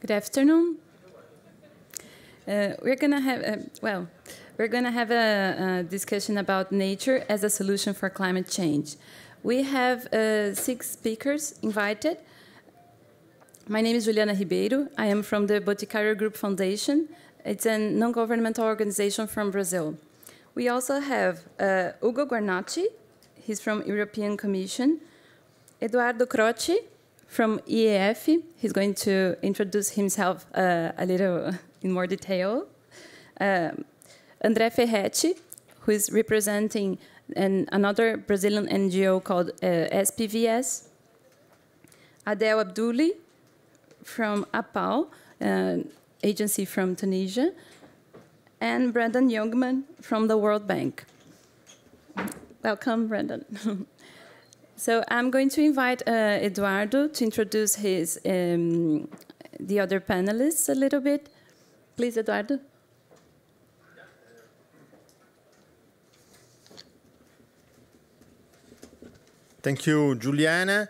Good afternoon. We're going to have a discussion about nature as a solution for climate change. We have 6 speakers invited. My name is Juliana Ribeiro. I am from the Boticário Group Foundation. It's a non-governmental organization from Brazil. We also have Hugo Guarnacci. He's from European Commission. Edoardo Croci from IEFE. He's going to introduce himself a little in more detail. André Ferretti, who is representing another Brazilian NGO called SPVS. Adel Abdouli from APAL, agency from Tunisia. And Brandon Youngman from the World Bank. Welcome, Brandon. So I'm going to invite Edoardo to introduce the other panelists a little bit. Please, Edoardo. Thank you, Juliana.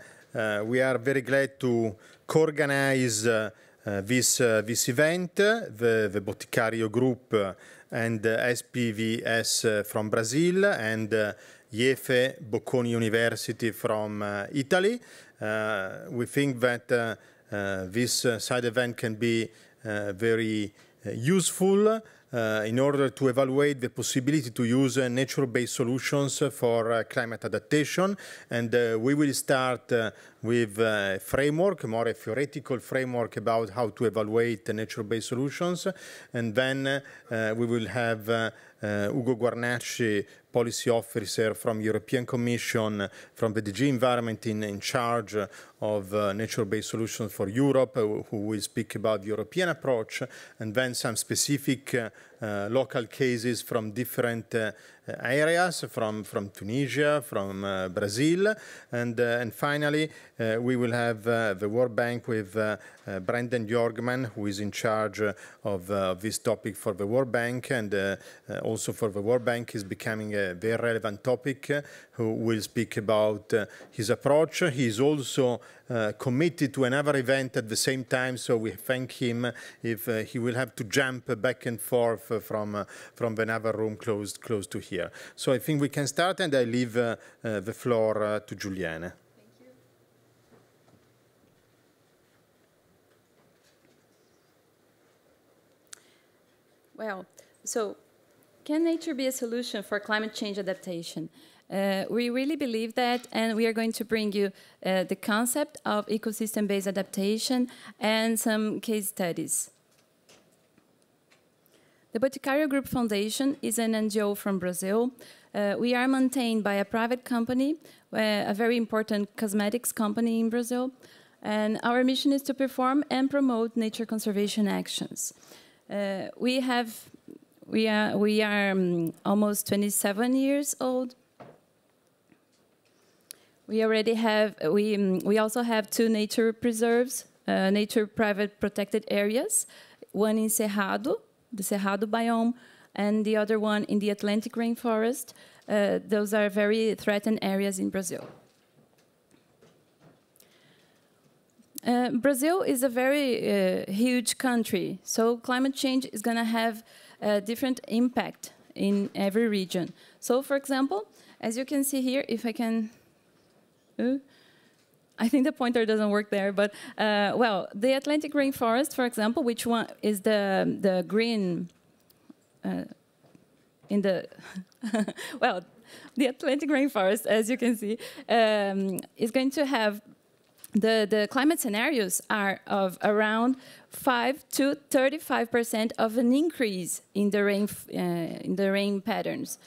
We are very glad to co-organize this event, the Boticario Group and SPVS from Brazil and IEFE Bocconi University from Italy. We think that this side event can be very useful in order to evaluate the possibility to use nature-based solutions for climate adaptation. And we will start with a framework, more a theoretical framework about how to evaluate nature-based solutions. And then we will have Hugo Guarnacci, Policy Officer from European Commission, from the DG Environment in charge of nature-based solutions for Europe, who will speak about the European approach, and then some specific local cases from different areas, from Tunisia, from Brazil, and finally we will have the World Bank with Brandon Youngman, who is in charge of this topic for the World Bank, and also for the World Bank is becoming a very relevant topic, who will speak about his approach. He is also committed to another event at the same time, so we thank him if he will have to jump back and forth from another room close to here. So I think we can start, and I leave the floor to Juliana. Thank you. Well, so can nature be a solution for climate change adaptation? We really believe that, and we are going to bring you the concept of ecosystem-based adaptation and some case studies. The Boticário Group Foundation is an NGO from Brazil. We are maintained by a private company, a very important cosmetics company in Brazil, and our mission is to perform and promote nature conservation actions. We are almost 27 years old. We already have, we also have 2 nature preserves, nature private protected areas, one in Cerrado, the Cerrado biome, and the other one in the Atlantic rainforest. Those are very threatened areas in Brazil. Brazil is a very huge country, so climate change is going to have a different impact in every region. So, for example, as you can see here, if I can... I think the pointer doesn't work there, but well, the Atlantic rainforest, for example, which one is the green in the well, the Atlantic rainforest, as you can see, is going to have the climate scenarios are of around 5 to 35% of an increase in the rain patterns.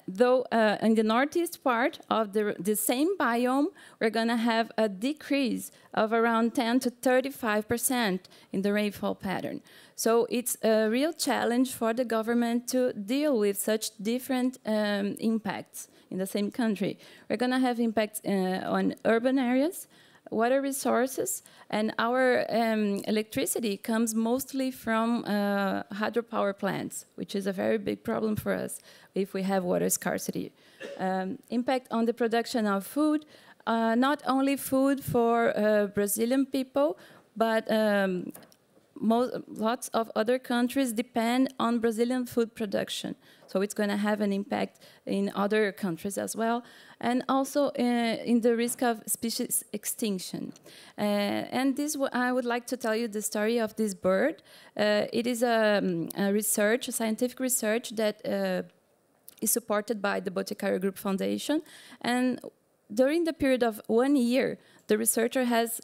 Though in the northeast part of the same biome, we're going to have a decrease of around 10 to 35% in the rainfall pattern. So it's a real challenge for the government to deal with such different impacts in the same country. We're going to have impacts on urban areas, water resources, and our electricity comes mostly from hydropower plants, which is a very big problem for us if we have water scarcity. Impact on the production of food, not only food for Brazilian people, but lots of other countries depend on Brazilian food production. So it's going to have an impact in other countries as well, and also in the risk of species extinction. And this, I would like to tell you the story of this bird. It is a scientific research that is supported by the Boticário Group Foundation. And during the period of 1 year, the researcher has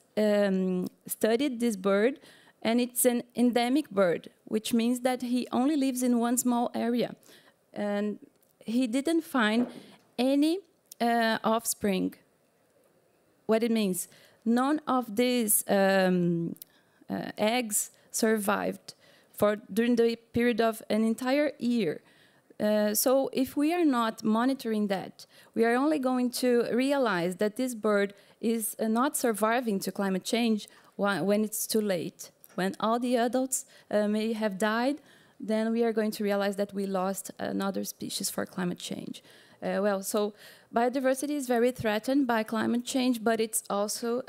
studied this bird, and it's an endemic bird, which means that he only lives in one small area. And he didn't find any offspring. What it means, none of these eggs survived during the period of an entire year. So if we are not monitoring that, we are only going to realize that this bird is not surviving to climate change when it's too late. When all the adults may have died, then we are going to realize that we lost another species for climate change. So biodiversity is very threatened by climate change, but it's also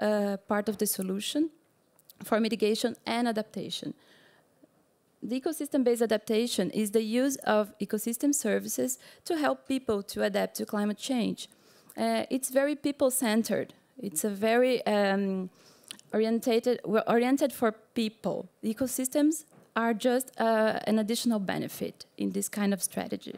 part of the solution for mitigation and adaptation. The ecosystem-based adaptation is the use of ecosystem services to help people to adapt to climate change. It's very people-centered. It's a very oriented for people. The ecosystems are just an additional benefit in this kind of strategy.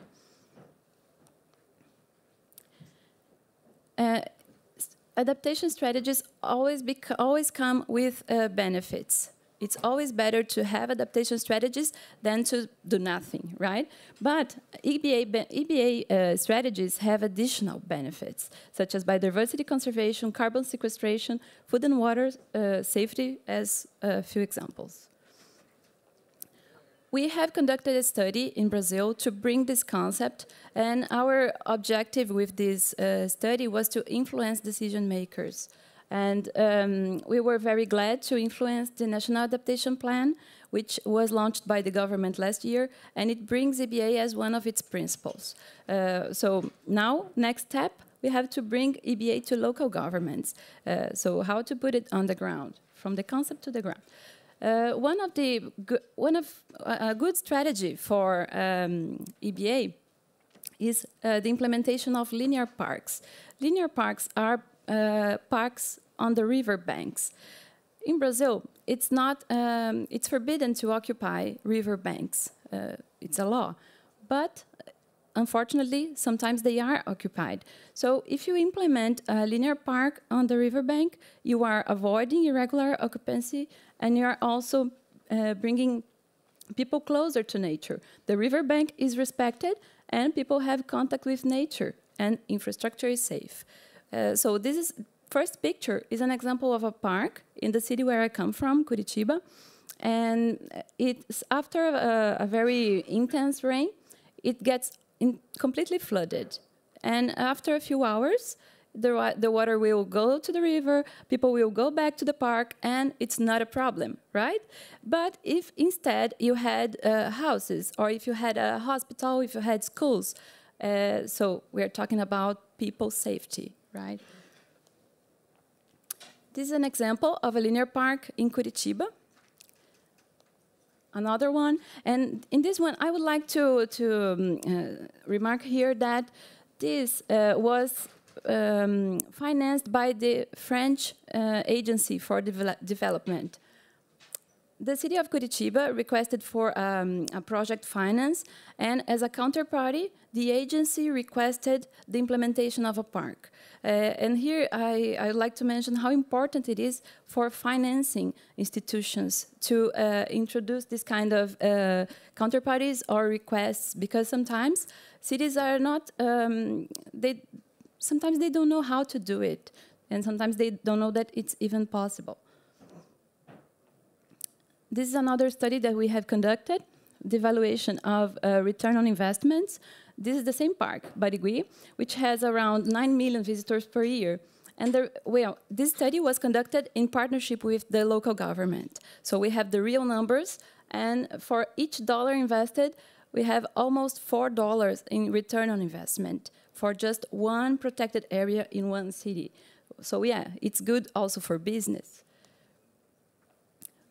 Adaptation strategies always come with benefits. It's always better to have adaptation strategies than to do nothing, right? But EBA strategies have additional benefits, such as biodiversity conservation, carbon sequestration, food and water safety, as a few examples. We have conducted a study in Brazil to bring this concept, and our objective with this study was to influence decision makers. And we were very glad to influence the National Adaptation Plan, which was launched by the government last year, and it brings EBA as one of its principles. So now, next step, we have to bring EBA to local governments. So how to put it on the ground, from the concept to the ground. A good strategy for EBA is the implementation of linear parks. Linear parks are parks on the river banks. In Brazil, it's forbidden to occupy river banks. It's a law. But unfortunately, sometimes they are occupied. So if you implement a linear park on the riverbank, you are avoiding irregular occupancy, and you are also bringing people closer to nature. The riverbank is respected, and people have contact with nature, and infrastructure is safe. So this first picture is an example of a park in the city where I come from, Curitiba, and it's after a very intense rain, it gets completely flooded. And after a few hours, the water will go to the river, people will go back to the park, and it's not a problem, right? But if instead you had houses, or if you had a hospital, if you had schools, so we're talking about people's safety, right? This is an example of a linear park in Curitiba. Another one, and in this one, I would like to remark here that this was financed by the French Agency for Development. The city of Curitiba requested for a project finance, and as a counterparty, the agency requested the implementation of a park. And here I would like to mention how important it is for financing institutions to introduce this kind of counterparties or requests, because sometimes cities are not, sometimes they don't know how to do it, and sometimes they don't know that it's even possible. This is another study that we have conducted, the evaluation of return on investments. This is the same park, Barigui, which has around 9 million visitors per year. And this study was conducted in partnership with the local government. So we have the real numbers, and for each dollar invested, we have almost $4 in return on investment for just one protected area in one city. So yeah, it's good also for business.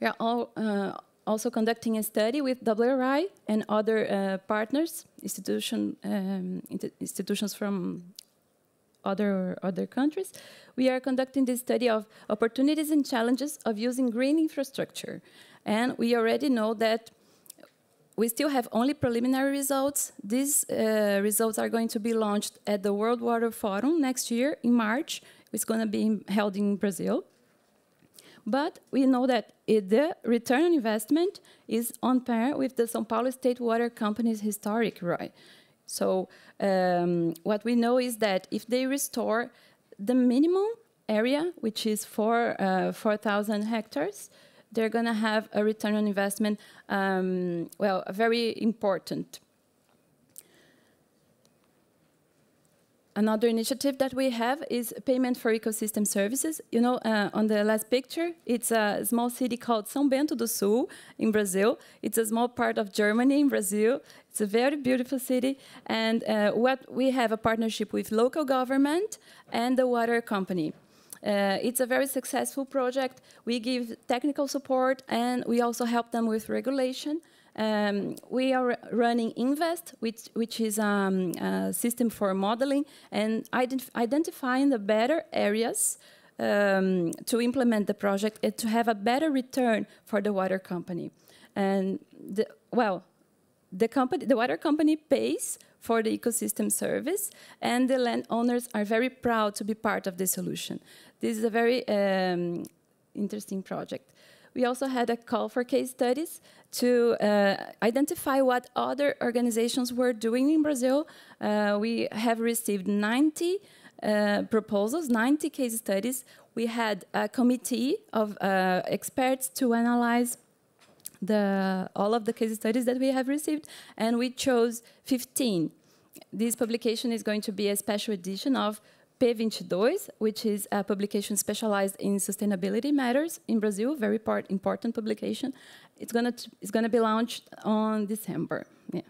We are also conducting a study with WRI and other partners, institutions from other countries. We are conducting this study of opportunities and challenges of using green infrastructure. And we already know that we still have only preliminary results. These results are going to be launched at the World Water Forum next year in March. It's going to be held in Brazil. But we know that the return on investment is on par with the São Paulo State Water Company's historic ROI. So what we know is that if they restore the minimum area, which is 4,000 hectares, they're going to have a return on investment, well, very important. Another initiative that we have is payment for ecosystem services. You know, on the last picture, it's a small city called São Bento do Sul in Brazil. It's a small part of Germany in Brazil. It's a very beautiful city. And what we have a partnership with local government and the water company. It's a very successful project. We give technical support, and we also help them with regulation. We are running Invest, which is a system for modeling and identifying the better areas to implement the project and to have a better return for the water company. And the water company pays for the ecosystem service, and the landowners are very proud to be part of the solution. This is a very interesting project. We also had a call for case studies to identify what other organizations were doing in Brazil. We have received 90 proposals, 90 case studies. We had a committee of experts to analyze all of the case studies that we have received, and we chose 15. This publication is going to be a special edition of P22, which is a publication specialized in sustainability matters in Brazil, very important publication. It's gonna be launched on December. Yeah.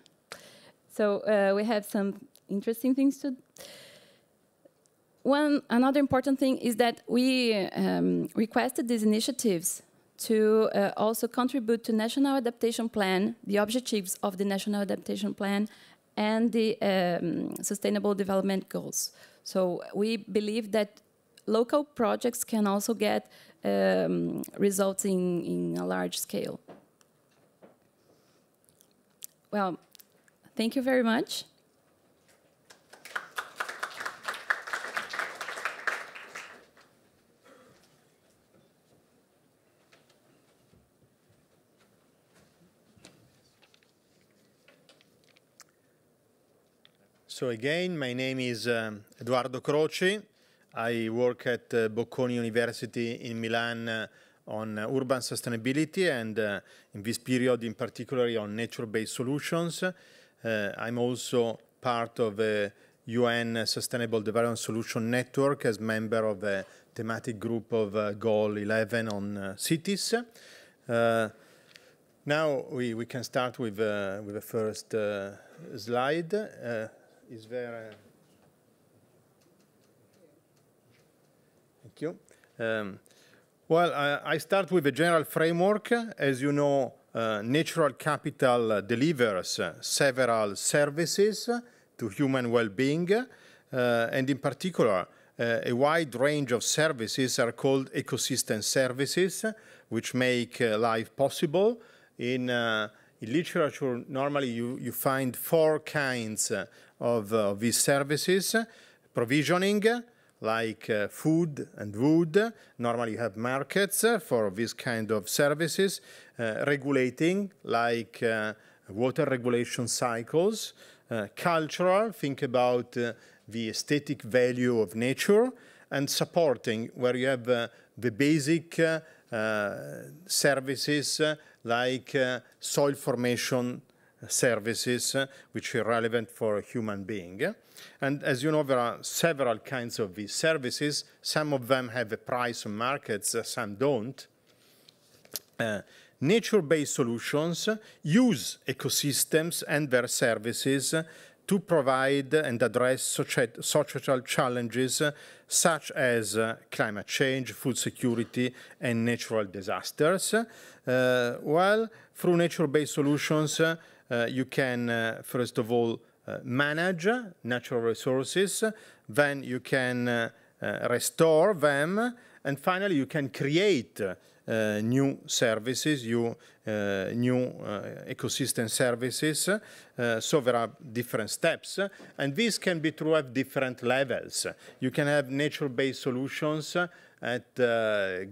So we have some interesting things to. Another important thing is that we requested these initiatives to also contribute to National Adaptation Plan, the objectives of the National Adaptation Plan, and the Sustainable Development Goals. So we believe that local projects can also get results in a large scale. Well, thank you very much. So again, my name is Edoardo Croci. I work at Bocconi University in Milan on urban sustainability and in this period in particular on nature-based solutions. I'm also part of the UN Sustainable Development Solution Network as member of the thematic group of Goal 11 on cities. Now we can start with the first slide. Is there? Thank you. Well, I start with a general framework. As you know, natural capital delivers several services to human well-being, and in particular, a wide range of services are called ecosystem services, which make life possible. In literature, normally you find 4 kinds of these services. Provisioning, like food and wood. Normally you have markets for this kind of services. Regulating, like water regulation cycles. Cultural, think about the aesthetic value of nature. And supporting, where you have the basic services like soil formation services, which are relevant for a human being. And as you know, there are several kinds of these services. Some of them have a price on markets, some don't. Nature-based solutions use ecosystems and their services to provide and address societal challenges such as climate change, food security, and natural disasters. While through nature-based solutions, you can, first of all, manage natural resources, then you can restore them, and finally you can create new services, new ecosystem services. So there are different steps, and these can be true at different levels. You can have nature-based solutions at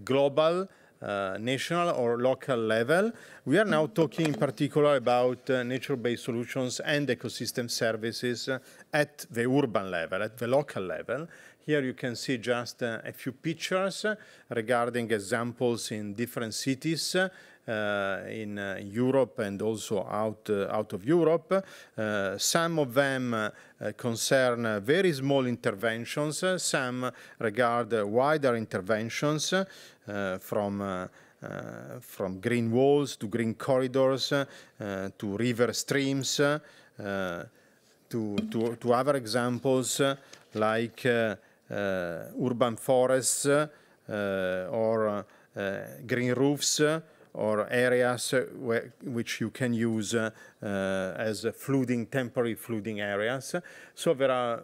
global, national or local level. We are now talking in particular about nature-based solutions and ecosystem services at the urban level, at the local level. Here you can see just a few pictures regarding examples in different cities in Europe and also out of Europe. Some of them concern very small interventions, some regard wider interventions from green walls to green corridors to river streams to other examples like urban forests or green roofs or areas which you can use as temporary flooding areas. So there are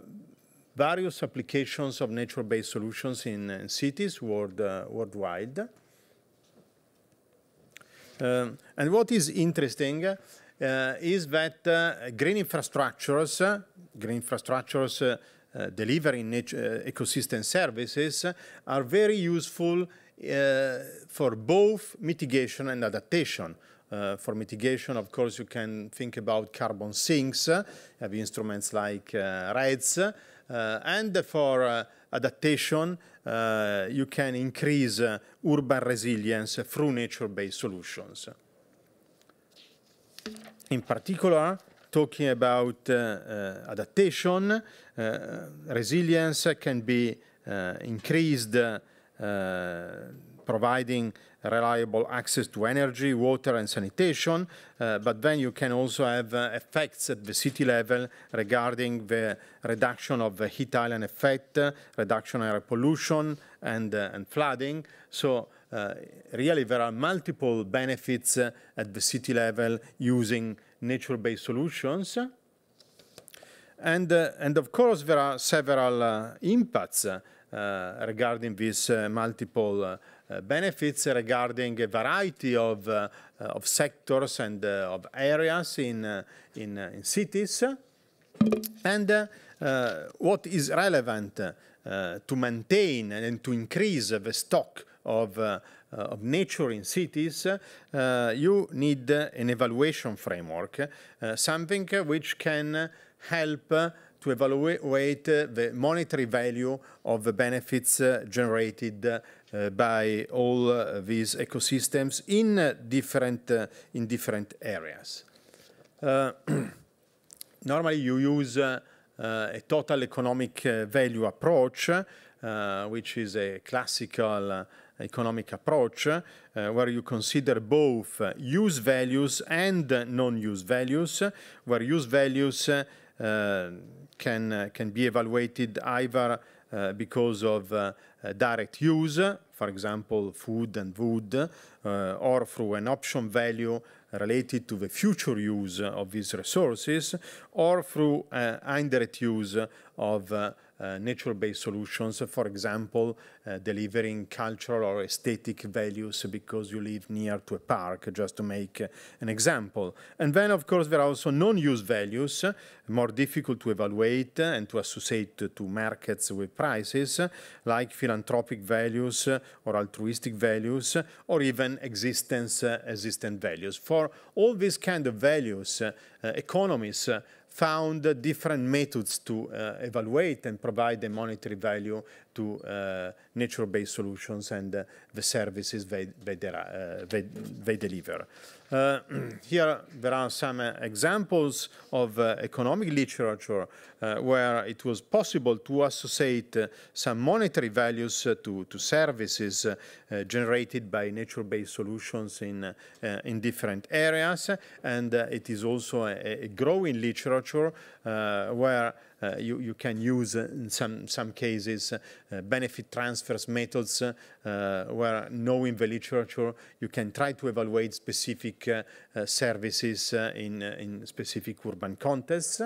various applications of nature-based solutions in cities worldwide. And what is interesting is that green infrastructures delivering ecosystem services are very useful for both mitigation and adaptation. For mitigation, of course, you can think about carbon sinks, have instruments like REDS, and for adaptation, you can increase urban resilience through nature-based solutions. In particular, talking about adaptation, resilience can be increased providing reliable access to energy, water, and sanitation, but then you can also have effects at the city level regarding the reduction of the heat island effect, reduction in air pollution, and flooding. So really there are multiple benefits at the city level using nature-based solutions. And of course there are several impacts regarding these multiple benefits regarding a variety of sectors and of areas in cities. And what is relevant to maintain and to increase the stock of nature in cities, you need an evaluation framework, something which can help to evaluate the monetary value of the benefits generated by all these ecosystems in different areas. Normally you use a total economic value approach, which is a classical economic approach, where you consider both use values and non-use values, where use values can be evaluated either because of direct use, for example, food and wood, or through an option value related to the future use of these resources, or through indirect use of nature-based solutions, for example, delivering cultural or aesthetic values because you live near to a park, just to make an example. And then, of course, there are also non-use values, more difficult to evaluate and to associate to markets with prices, like philanthropic values or altruistic values, or even existent values. For all these kind of values, economists found different methods to evaluate and provide a monetary value to nature-based solutions and the services they deliver. Here there are some examples of economic literature where it was possible to associate some monetary values to services generated by nature-based solutions in different areas, and it is also a growing literature where you can use in some cases benefit transfers methods where, knowing the literature, you can try to evaluate specific services in specific urban contexts.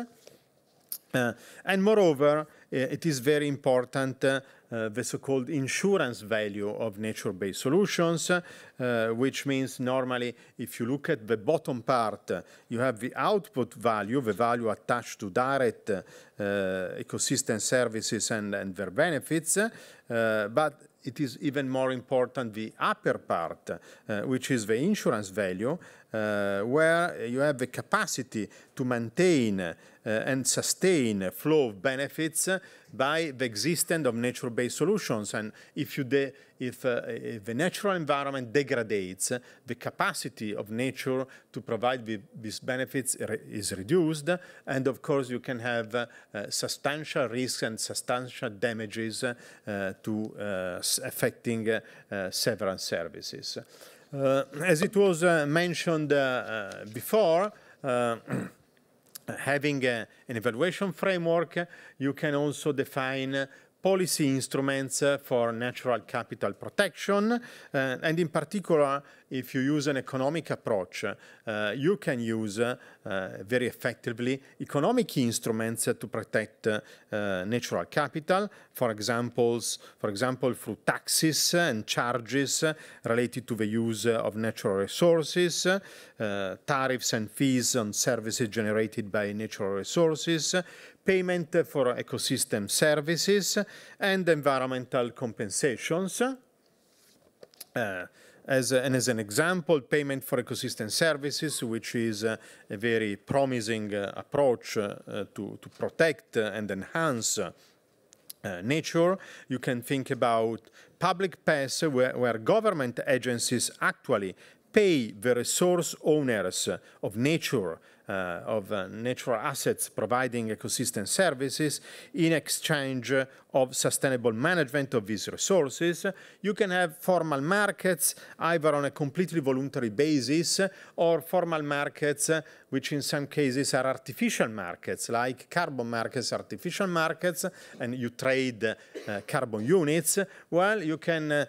And moreover, it is very important the so-called insurance value of nature-based solutions, which means normally if you look at the bottom part, you have the output value, the value attached to direct ecosystem services and their benefits, but it is even more important the upper part, which is the insurance value, where you have the capacity to maintain and sustain a flow of benefits by the existence of nature-based solutions. And if the natural environment degrades, the capacity of nature to provide these benefits is reduced, and of course you can have substantial risks and substantial damages to affecting several services. As it was mentioned before, having an evaluation framework, you can also define policy instruments for natural capital protection, and in particular, if you use an economic approach, you can use very effectively economic instruments to protect natural capital, for example, through taxes and charges related to the use of natural resources, tariffs and fees on services generated by natural resources, payment for ecosystem services, and environmental compensations. As an example, payment for ecosystem services, which is a very promising approach to protect and enhance nature. You can think about public PES, where government agencies actually pay the resource owners of nature, natural assets providing ecosystem services in exchange of sustainable management of these resources. You can have formal markets either on a completely voluntary basis or formal markets which in some cases are artificial markets, like carbon markets, artificial markets, and you trade carbon units. Well, you can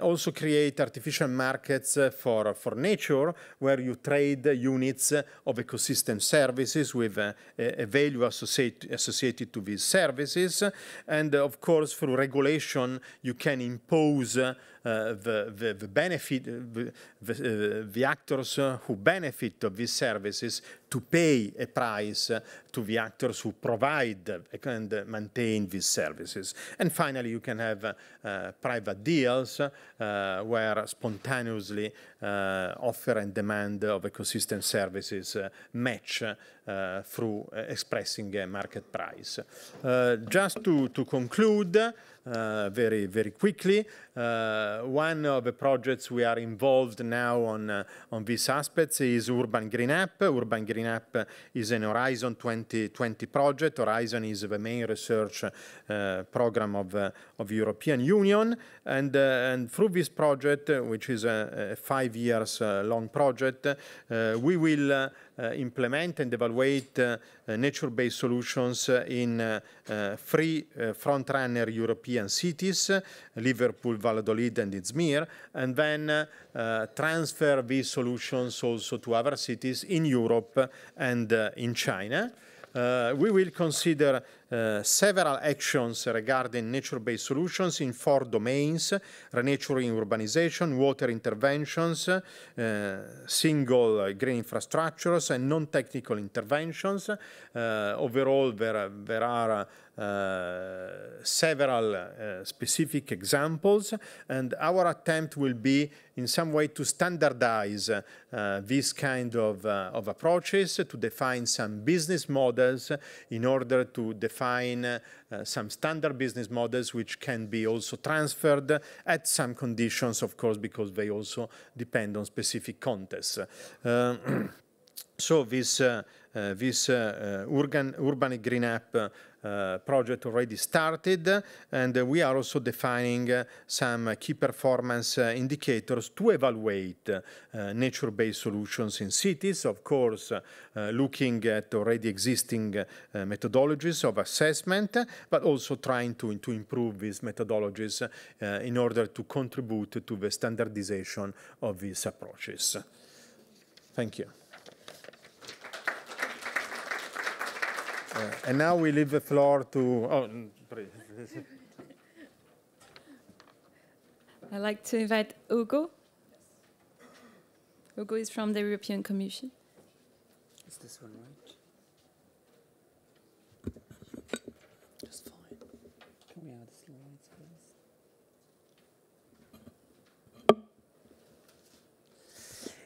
also create artificial markets for nature, where you trade units of ecosystem services with a value associated to these services. And of course, through regulation, you can impose the benefit, the actors who benefit of these services to pay a price to the actors who provide and maintain these services. And finally, you can have private deals where spontaneously offer and demand of ecosystem services match through expressing a market price. Just to conclude, very, very quickly, one of the projects we are involved now on these aspects is Urban GreenUP. Urban GreenUP is an Horizon 2020 project. Horizon is the main research program of the European Union, and through this project, which is a 5 years long project, we will implement and evaluate nature-based solutions in 3 front-runner European cities, Liverpool, Valladolid, and Izmir, and then transfer these solutions also to other cities in Europe and in China. We will consider several actions regarding nature-based solutions in 4 domains: renaturing urbanization, water interventions, single green infrastructures, and non-technical interventions. Overall, there are several specific examples, and our attempt will be in some way to standardize this kind of approaches, to define some business models in order to define define some standard business models which can be also transferred at some conditions, of course, because they also depend on specific contexts. So this urban GreenUP project already started, and we are also defining some key performance indicators to evaluate nature-based solutions in cities, of course, looking at already existing methodologies of assessment, but also trying to improve these methodologies in order to contribute to the standardization of these approaches. Thank you. And now we leave the floor to... Oh, I'd like to invite Ugo. Ugo is from the European Commission. Is this one right? Just fine. Can we add the slides, please?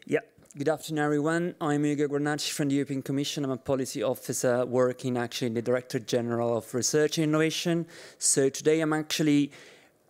Yeah. Good afternoon, everyone. I'm Guarnacci from the European Commission. I'm a policy officer working actually in the Director General of Research and Innovation. So today I'm actually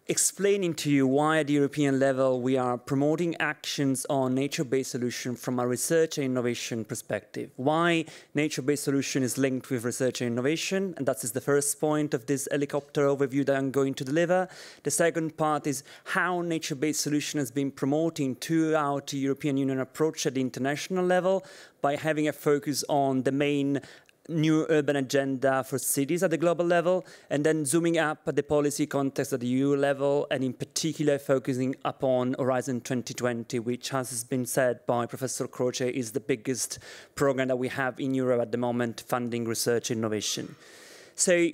explaining to you why at the European level we are promoting actions on nature-based solutions from a research and innovation perspective. Why nature-based solution is linked with research and innovation, and that is the first point of this helicopter overview that I'm going to deliver. The second part is how nature-based solution has been promoting throughout the European Union approach at the international level by having a focus on the main new urban agenda for cities at the global level, and then zooming up at the policy context at the EU level, and in particular focusing upon Horizon 2020, which, as has been said by Professor Croci, is the biggest program that we have in Europe at the moment funding research and innovation. So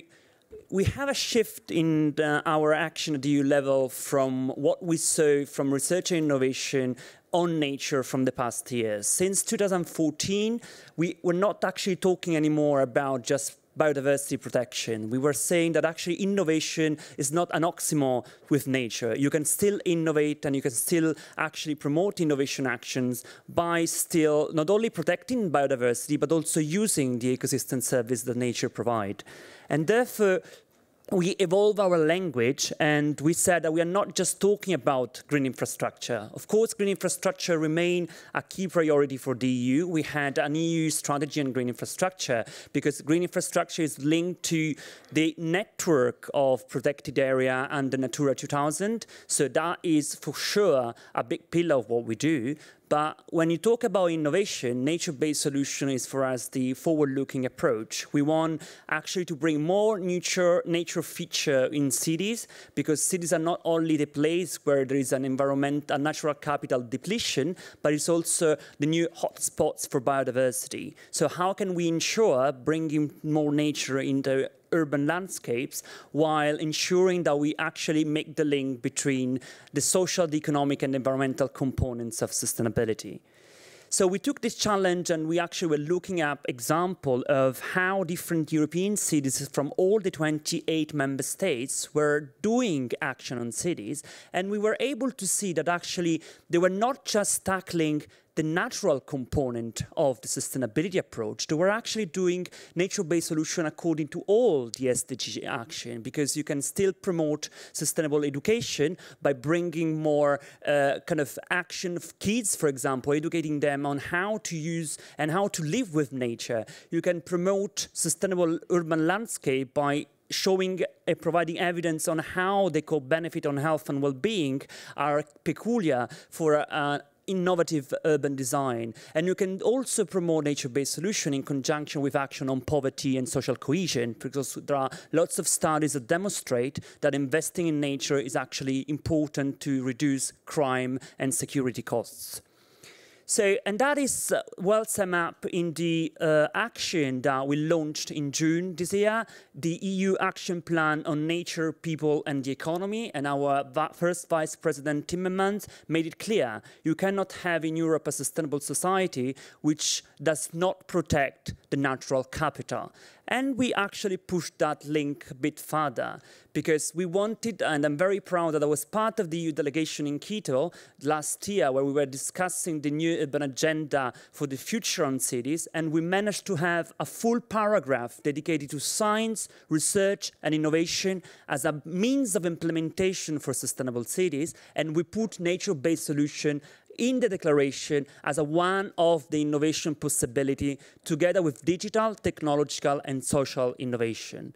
we have a shift in our action at the EU level from what we saw from research and innovation on nature from the past years. Since 2014, we were not actually talking anymore about just biodiversity protection. We were saying that actually innovation is not an oxymoron with nature. You can still innovate and you can still actually promote innovation actions by still not only protecting biodiversity, but also using the ecosystem service that nature provides. And therefore, we evolved our language and we said that we are not just talking about green infrastructure. Of course, green infrastructure remains a key priority for the EU. We had an EU strategy on green infrastructure because green infrastructure is linked to the network of protected area and the Natura 2000. So that is for sure a big pillar of what we do. But when you talk about innovation, nature-based solution is for us the forward-looking approach. We want actually to bring more nature feature in cities, because cities are not only the place where there is an a natural capital depletion, but it's also the new hotspots for biodiversity. So how can we ensure bringing more nature into urban landscapes while ensuring that we actually make the link between the social, the economic and environmental components of sustainability? So we took this challenge and we actually were looking at example of how different European cities from all the 28 member states were doing action on cities, and we were able to see that actually they were not just tackling the natural component of the sustainability approach. They were actually doing nature-based solution according to all the SDG action, because you can still promote sustainable education by bringing more kind of action of kids, for example, educating them on how to use and how to live with nature. You can promote sustainable urban landscape by showing and providing evidence on how they could benefit on health and well-being are peculiar for innovative urban design. And you can also promote nature-based solution in conjunction with action on poverty and social cohesion, because there are lots of studies that demonstrate that investing in nature is actually important to reduce crime and security costs. So, and that is well summed up in the action that we launched in June this year, the EU Action Plan on Nature, People and the Economy. And our first Vice President Timmermans made it clear, you cannot have in Europe a sustainable society which does not protect the natural capital. And we actually pushed that link a bit further because we wanted, and I'm very proud that I was part of the EU delegation in Quito last year where we were discussing the new urban agenda for the future on cities, and we managed to have a full paragraph dedicated to science, research, and innovation as a means of implementation for sustainable cities, and we put nature-based solution in the declaration as one of the innovation possibility together with digital, technological, and social innovation.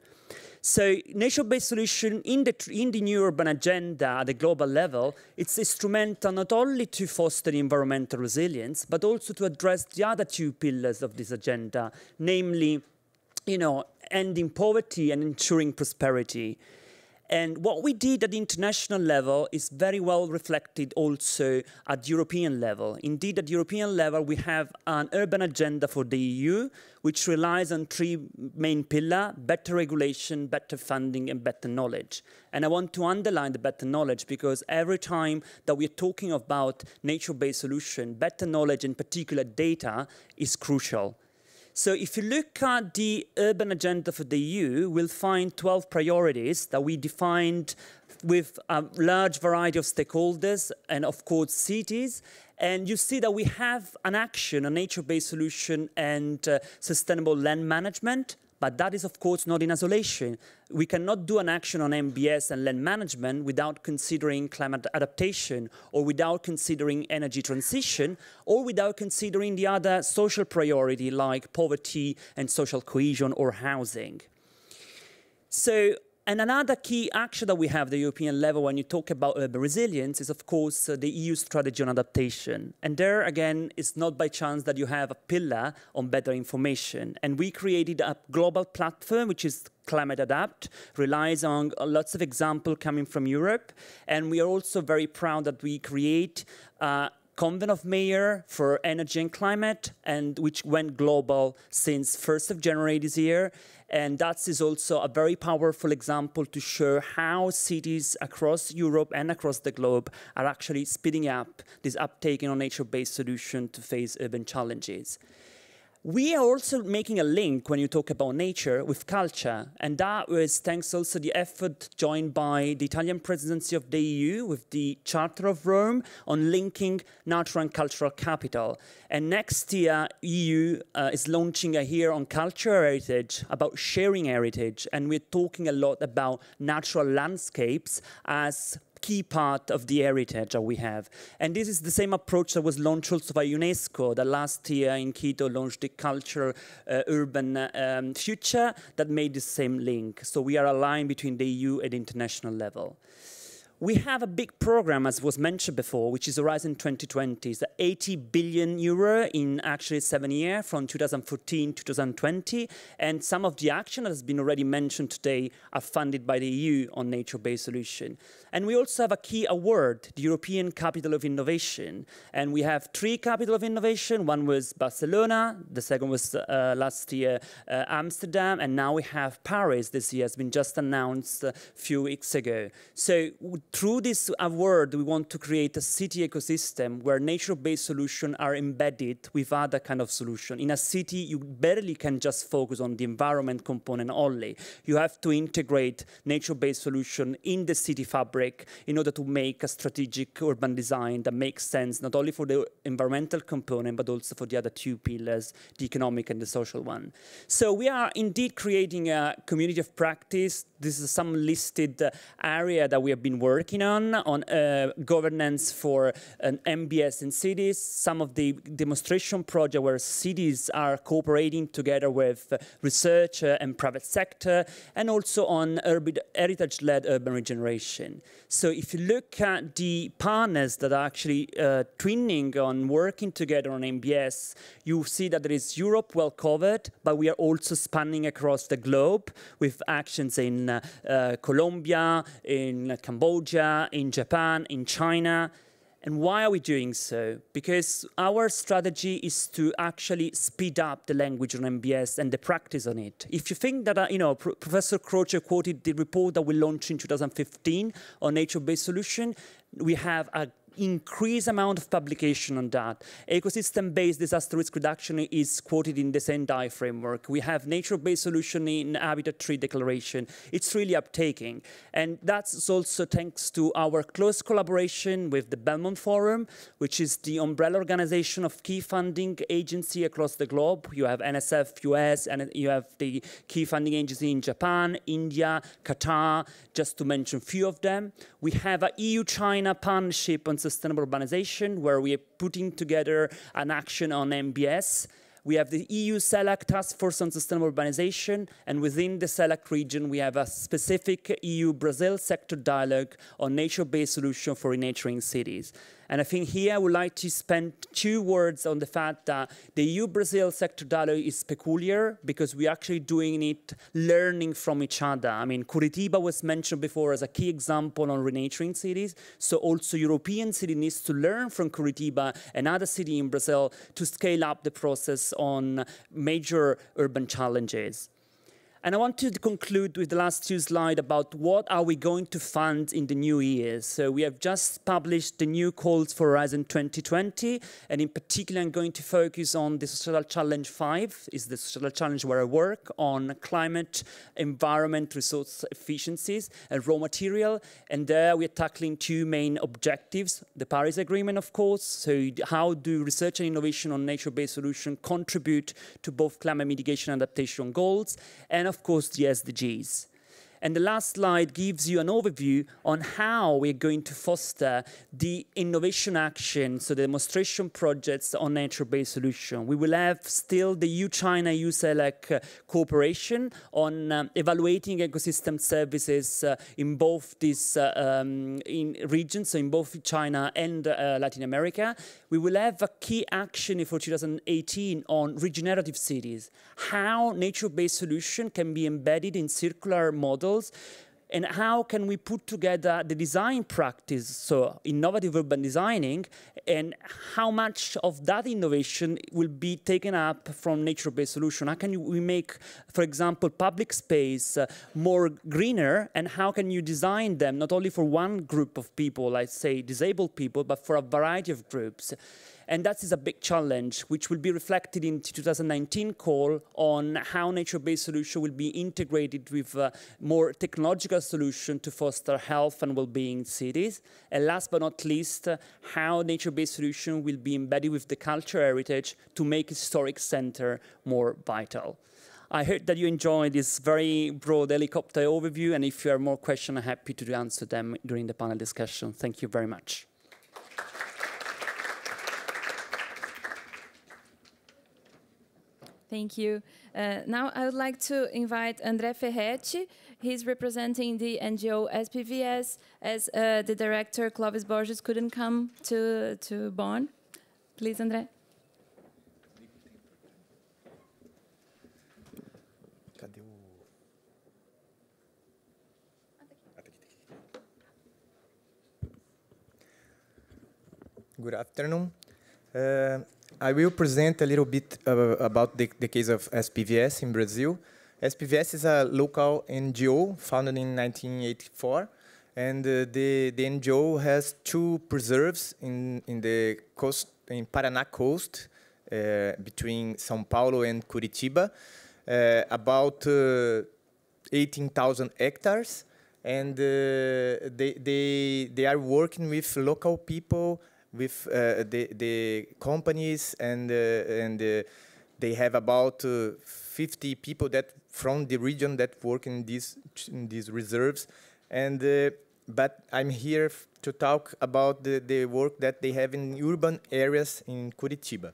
So nature-based solution in the new urban agenda at the global level, it's instrumental not only to foster environmental resilience, but also to address the other two pillars of this agenda, namely, ending poverty and ensuring prosperity. And what we did at the international level is very well reflected also at the European level. Indeed, at the European level, we have an urban agenda for the EU, which relies on three main pillars: better regulation, better funding, and better knowledge. And I want to underline the better knowledge because every time that we're talking about nature-based solution, better knowledge, in particular data, is crucial. So if you look at the urban agenda for the EU, we'll find 12 priorities that we defined with a large variety of stakeholders and, of course, cities. And you see that we have an action on nature-based solution and sustainable land management. But that is, of course, not in isolation. We cannot do an action on MBS and land management without considering climate adaptation, or without considering energy transition, or without considering the other social priority like poverty and social cohesion or housing. And another key action that we have at the European level when you talk about urban resilience is, of course, the EU strategy on adaptation. And there, again, it's not by chance that you have a pillar on better information. And we created a global platform, which is Climate Adapt, relies on lots of examples coming from Europe. And we are also very proud that we create Convent of Mayor for Energy and Climate, and which went global since 1st of January this year. And that is also a very powerful example to show how cities across Europe and across the globe are actually speeding up this uptake on nature-based solution to face urban challenges. We are also making a link when you talk about nature with culture, and that was thanks also to the effort joined by the Italian presidency of the EU with the Charter of Rome on linking natural and cultural capital. And next year, EU is launching a year on cultural heritage, about sharing heritage, and we're talking a lot about natural landscapes as key part of the heritage that we have. And this is the same approach that was launched also by UNESCO, that last year in Quito launched the Cultural Urban Future that made the same link. So we are aligned between the EU and the international level. We have a big program, as was mentioned before, which is Horizon 2020. It's 80 billion euro in actually 7 years, from 2014 to 2020. And some of the action that has been already mentioned today are funded by the EU on nature-based solution. And we also have a key award, the European Capital of Innovation. And we have 3 Capital of Innovation. One was Barcelona, the second was last year Amsterdam, and now we have Paris this year. It's been just announced a few weeks ago. So through this award, we want to create a city ecosystem where nature-based solutions are embedded with other kind of solutions. In a city, you barely can just focus on the environment component only. You have to integrate nature-based solutions in the city fabric in order to make a strategic urban design that makes sense not only for the environmental component, but also for the other 2 pillars, the economic and the social one. So we are indeed creating a community of practice. This is some listed area that we have been working on governance for an MBS in cities, some of the demonstration projects where cities are cooperating together with research and private sector, and also on heritage-led urban regeneration. So if you look at the partners that are actually twinning on working together on MBS, you see that there is Europe well covered, but we are also spanning across the globe with actions in Colombia, in Cambodia, in Japan, in China. And why are we doing so? Because our strategy is to actually speed up the language on MBS and the practice on it. If you think that, Professor Croci quoted the report that we launched in 2015 on nature-based solution, we have a increased amount of publication on that. Ecosystem-based disaster risk reduction is quoted in the Sendai framework. We have nature-based solution in Habitat Tree Declaration. It's really uptaking. And that's also thanks to our close collaboration with the Belmont Forum, which is the umbrella organization of key funding agency across the globe. You have NSF, US, and you have the key funding agency in Japan, India, Qatar, just to mention a few of them. We have an EU-China partnership on sustainable urbanization, where we are putting together an action on MBS. We have the EU CELAC Task Force on Sustainable Urbanization, and within the CELAC region, we have a specific EU-Brazil sector dialogue on nature-based solution for renaturing cities. And I think here I would like to spend 2 words on the fact that the EU-Brazil sector dialogue is peculiar because we're actually doing it learning from each other. I mean, Curitiba was mentioned before as a key example on renaturing cities. So also European city needs to learn from Curitiba, another city in Brazil, to scale up the process on major urban challenges. And I want to conclude with the last 2 slides about what are we going to fund in the new years. So we have just published the new calls for Horizon 2020, and in particular I'm going to focus on the Social Challenge 5, is the social challenge where I work, on climate, environment, resource efficiencies, and raw material. And there we're tackling 2 main objectives, the Paris Agreement, of course, so how do research and innovation on nature-based solutions contribute to both climate mitigation and adaptation goals, and of course, the SDGs. And the last slide gives you an overview on how we're going to foster the innovation action, so the demonstration projects on nature-based solution. We will have still the EU-China, EU-CELAC cooperation on evaluating ecosystem services in both these regions, so in both China and Latin America. We will have a key action for 2018 on regenerative cities, how nature-based solution can be embedded in circular models, and how can we put together the design practice, so innovative urban designing, and how much of that innovation will be taken up from nature-based solution? How can we make, for example, public space more greener, and how can you design them not only for one group of people, like say disabled people, but for a variety of groups? And that is a big challenge, which will be reflected in the 2019 call on how nature-based solution will be integrated with more technological solution to foster health and well-being in cities. And last but not least, how nature-based solution will be embedded with the cultural heritage to make historic center more vital. I hope that you enjoyed this very broad helicopter overview, and if you have more questions, I'm happy to answer them during the panel discussion. Thank you very much. Thank you. Now I would like to invite André Ferretti. He's representing the NGO SPVS, as the director, Clovis Borges, couldn't come to Bonn. Please, André. Good afternoon. I will present a little bit about the case of SPVS in Brazil. SPVS is a local NGO founded in 1984, and the NGO has 2 preserves in the coast, in Paraná coast, between São Paulo and Curitiba, about 18,000 hectares, and they are working with local people, with the companies, and they have about 50 people that from the region that work in these reserves, and but I'm here to talk about the work that they have in urban areas in Curitiba.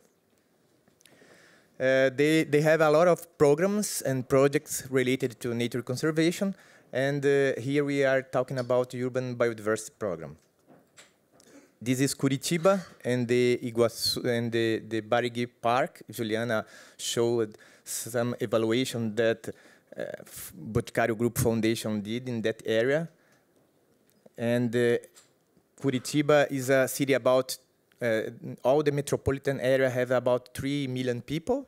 They have a lot of programs and projects related to nature conservation, and here we are talking about the urban biodiversity program. This is Curitiba and the Iguaçu and the Barigui Park. Juliana showed some evaluation that Boticário Group Foundation did in that area. And Curitiba is a city about, all the metropolitan area have about 3 million people.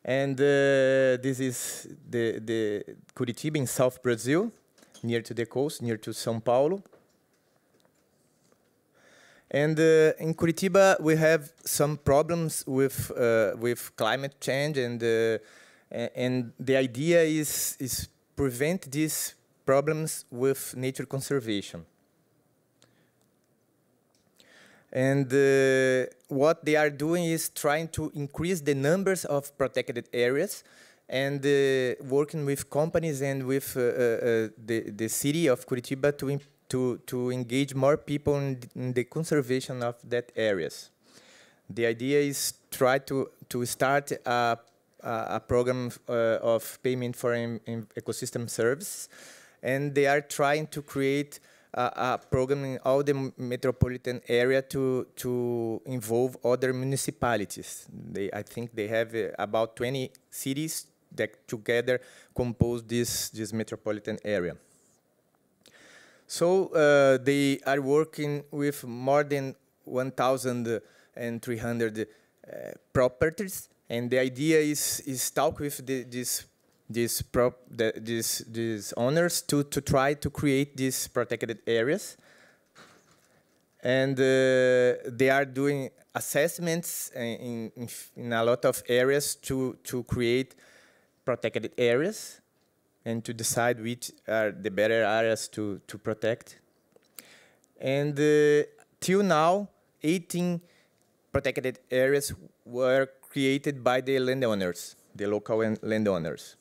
And this is the Curitiba in South Brazil, near to the coast, near to São Paulo. And in Curitiba, we have some problems with climate change, and the idea is prevent these problems with nature conservation. And what they are doing is trying to increase the numbers of protected areas, and working with companies and with the city of Curitiba to engage more people in the conservation of that areas. The idea is try to start a program of payment for ecosystem services, and they are trying to create a program in all the metropolitan area to involve other municipalities. I think they have about 20 cities that together compose this metropolitan area. So they are working with more than 1,300 properties, and the idea is talk with these owners to try to create these protected areas. And they are doing assessments in a lot of areas to create protected areas, and to decide which are the better areas to protect. And till now, 18 protected areas were created by the landowners, the local landowners.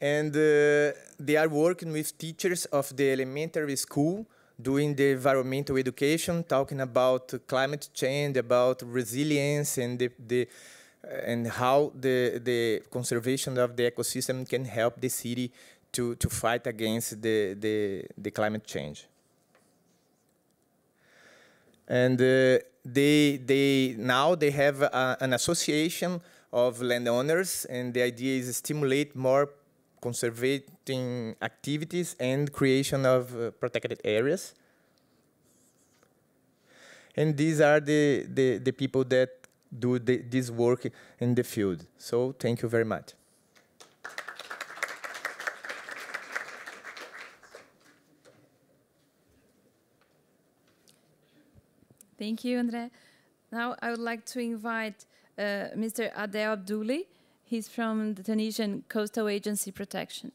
And they are working with teachers of the elementary school, doing the environmental education, talking about climate change, about resilience, and and how the conservation of the ecosystem can help the city to fight against the climate change. And now they have an association of landowners, and the idea is to stimulate more conserving activities and creation of protected areas. And these are the people that do this work in the field. So thank you very much. Thank you, André. Now I would like to invite Mr. Adel Abdouli. He's from the Tunisian Coastal Agency Protection.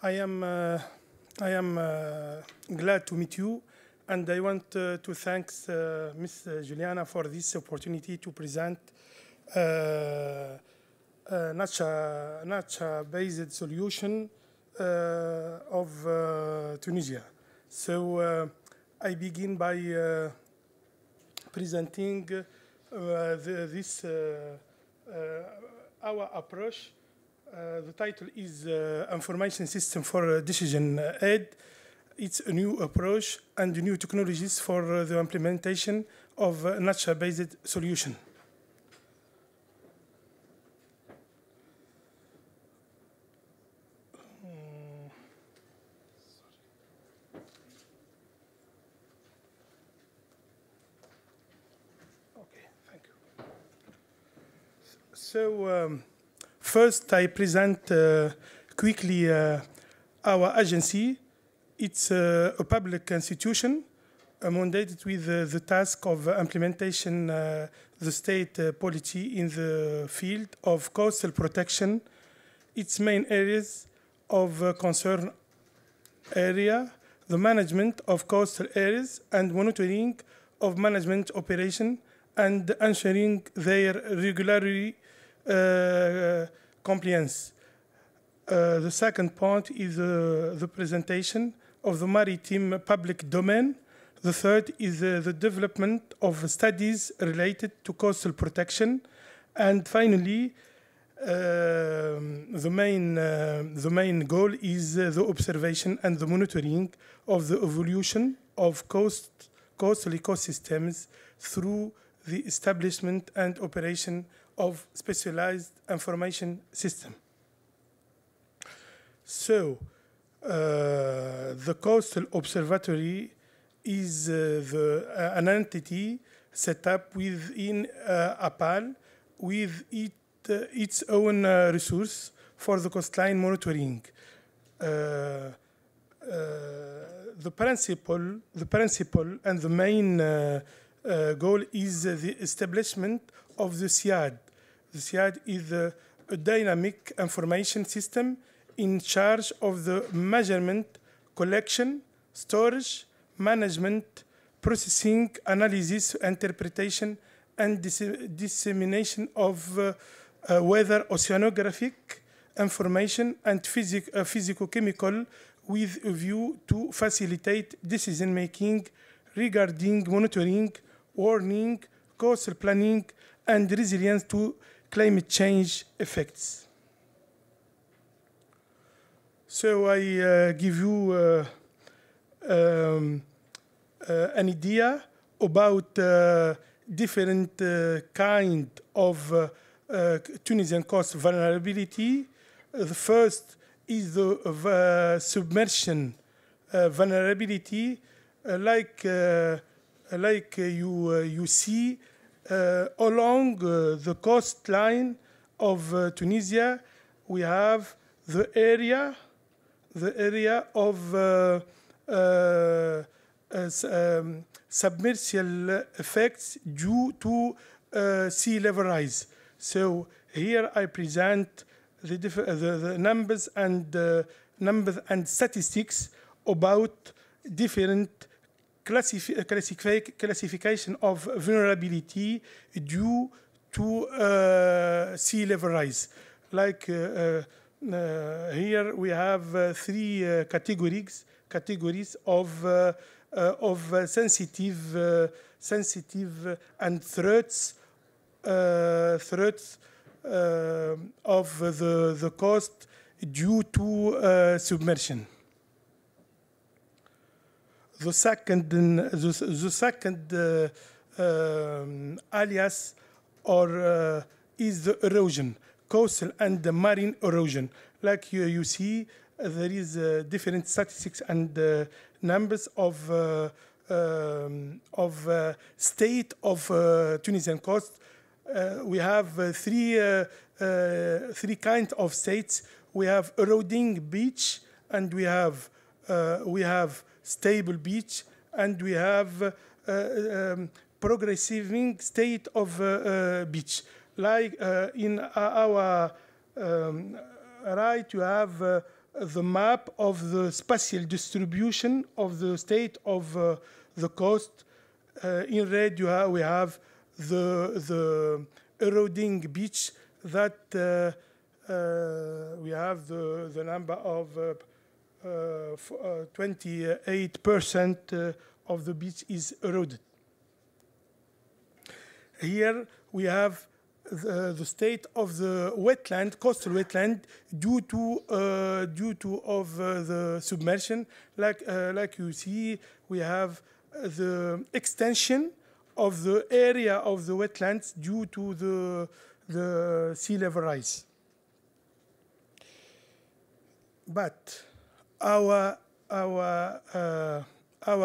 I am glad to meet you, and I want to thank Ms. Juliana for this opportunity to present nature-based solution of Tunisia. So I begin by presenting our approach. The title is Information System for Decision Aid. It's a new approach and new technologies for the implementation of nature-based solution. Okay, thank you. So, first, I present quickly our agency. It's a public institution mandated with the task of implementation the state policy in the field of coastal protection. Its main areas of concern area, the management of coastal areas and monitoring of management operation and ensuring their regularity compliance. The second point is the presentation of the maritime public domain. The third is the development of studies related to coastal protection. And finally, the main goal is the observation and the monitoring of the evolution of coastal ecosystems through the establishment and operation of specialized information system. So, the Coastal Observatory is an entity set up within APAL with its own resource for the coastline monitoring. The principle and the main goal is the establishment of the SIAD. The SIAD is a dynamic information system in charge of the measurement, collection, storage, management, processing, analysis, interpretation, and dissemination of weather oceanographic information and physicochemical with a view to facilitate decision-making regarding monitoring, warning, coastal planning, and resilience to climate change effects. So I give you an idea about different kind of Tunisian coast vulnerability. The first is the submersion vulnerability, like you see along the coastline of Tunisia. We have the area of submersial effects due to sea level rise. So here I present the numbers and statistics about different classification of vulnerability due to sea level rise. Like here we have three categories of sensitive and threats of the coast due to submersion. The second alias or is the erosion, coastal and the marine erosion. Like you see, there is different statistics and numbers of state of Tunisian coast. We have three kinds of states. We have eroding beach, and we have stable beach, and we have progressive state of beach. Like in our right, you have the map of the spatial distribution of the state of the coast. In red, we have the eroding beach that we have the number of 28% of the beach is eroded. Here we have the state of the wetland, coastal wetland, due to the submersion. Like you see, we have the extension of the area of the wetlands due to the sea level rise. But our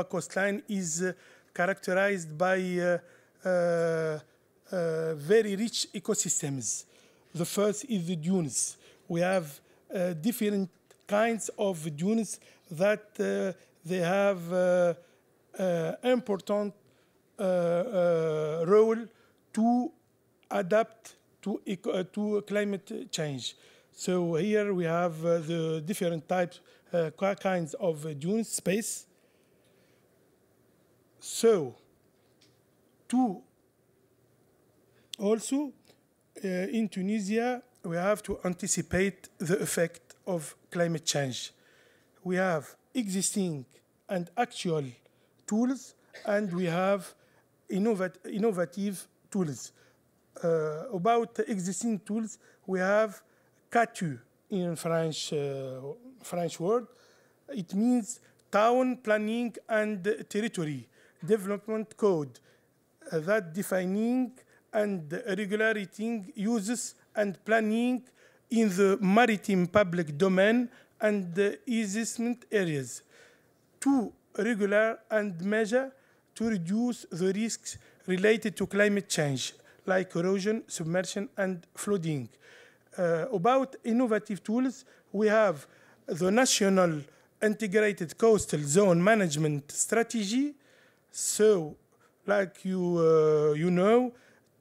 coastline is characterized by very rich ecosystems. The first is the dunes. We have different kinds of dunes that they have important role to adapt to climate change. So here we have the different types, kinds of dune space. So also in Tunisia, we have to anticipate the effect of climate change. We have existing and actual tools, and we have innovative tools. About existing tools, we have CATU in French word. It means Town Planning and Territory Development Code, that defining and regulating uses and planning in the maritime public domain and the easement areas. To regular and measure to reduce the risks related to climate change, like erosion, submersion, and flooding. About innovative tools, we have the National Integrated Coastal Zone Management Strategy. So, like you know,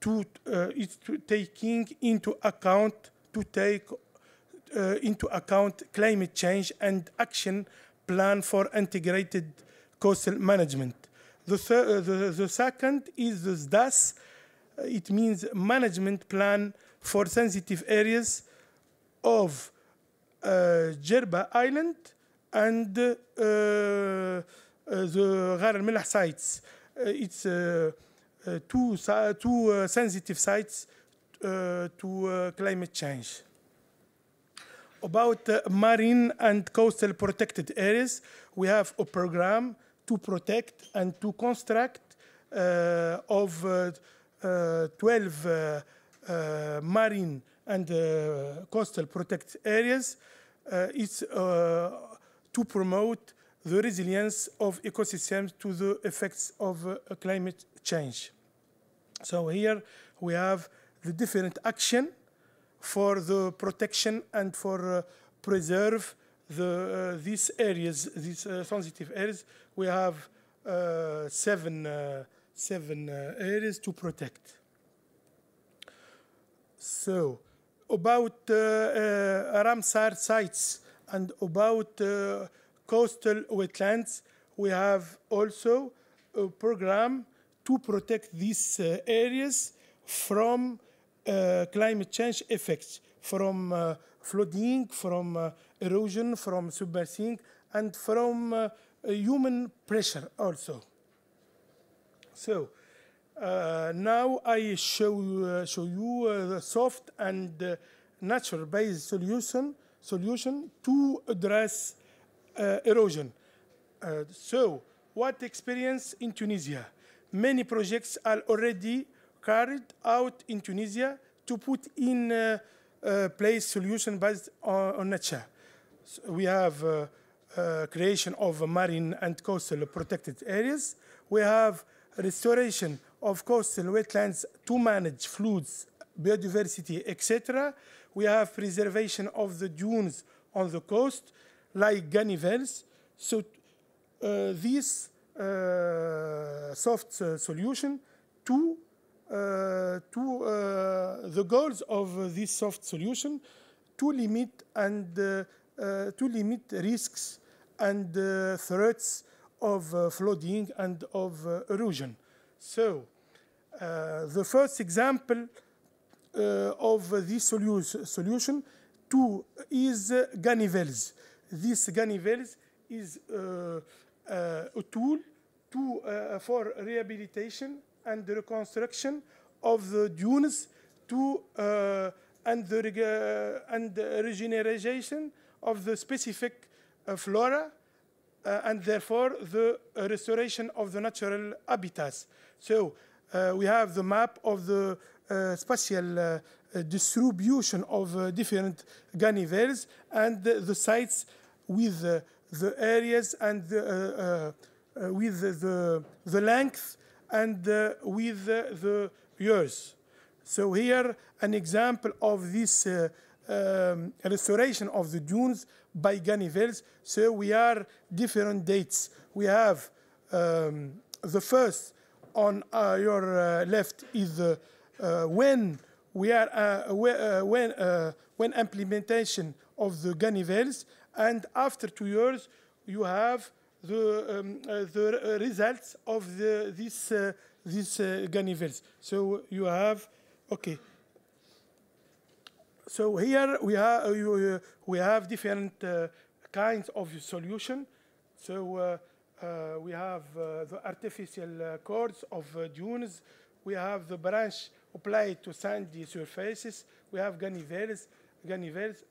it's taking into account climate change and action plan for integrated coastal management. The second is the SDAS. It means Management Plan for Sensitive Areas of Jerba Island and the Ghar al-Milh sites. It's two sensitive sites to climate change. About marine and coastal protected areas, we have a program to protect and to construct of 12 marine and coastal protected areas. It's to promote the resilience of ecosystems to the effects of climate change. So here we have the different action for the protection and for preserve these areas, these sensitive areas. We have seven areas to protect. So about Ramsar sites and about coastal wetlands, we have also a program to protect these areas from climate change effects, from flooding, from erosion, from submerging, and from human pressure also. So now I show you the soft and natural-based solution to address erosion. So what experience in Tunisia? Many projects are already carried out in Tunisia to put in place solution based on nature. So we have creation of marine and coastal protected areas. We have restoration of coastal wetlands to manage floods, biodiversity, etc. We have preservation of the dunes on the coast, like ganivels. So this soft solution to the goals of this soft solution to limit risks and threats of flooding and of erosion. So the first example of this solution is ganivels. This ganivels is a tool for rehabilitation and the reconstruction of the dunes and the regeneration of the specific flora and therefore the restoration of the natural habitats. So we have the map of the spatial distribution of different ganivels and the sites with the areas and with the length and with the years. So here an example of this restoration of the dunes by ganivels. So we are different dates. We have the first on your left is when we are when implementation of the ganivels, and after 2 years you have the results of these ganivels. So you have okay. So here we have different kinds of solution. So we have the artificial cords of dunes. We have the branch applied to sandy surfaces. We have ganivels,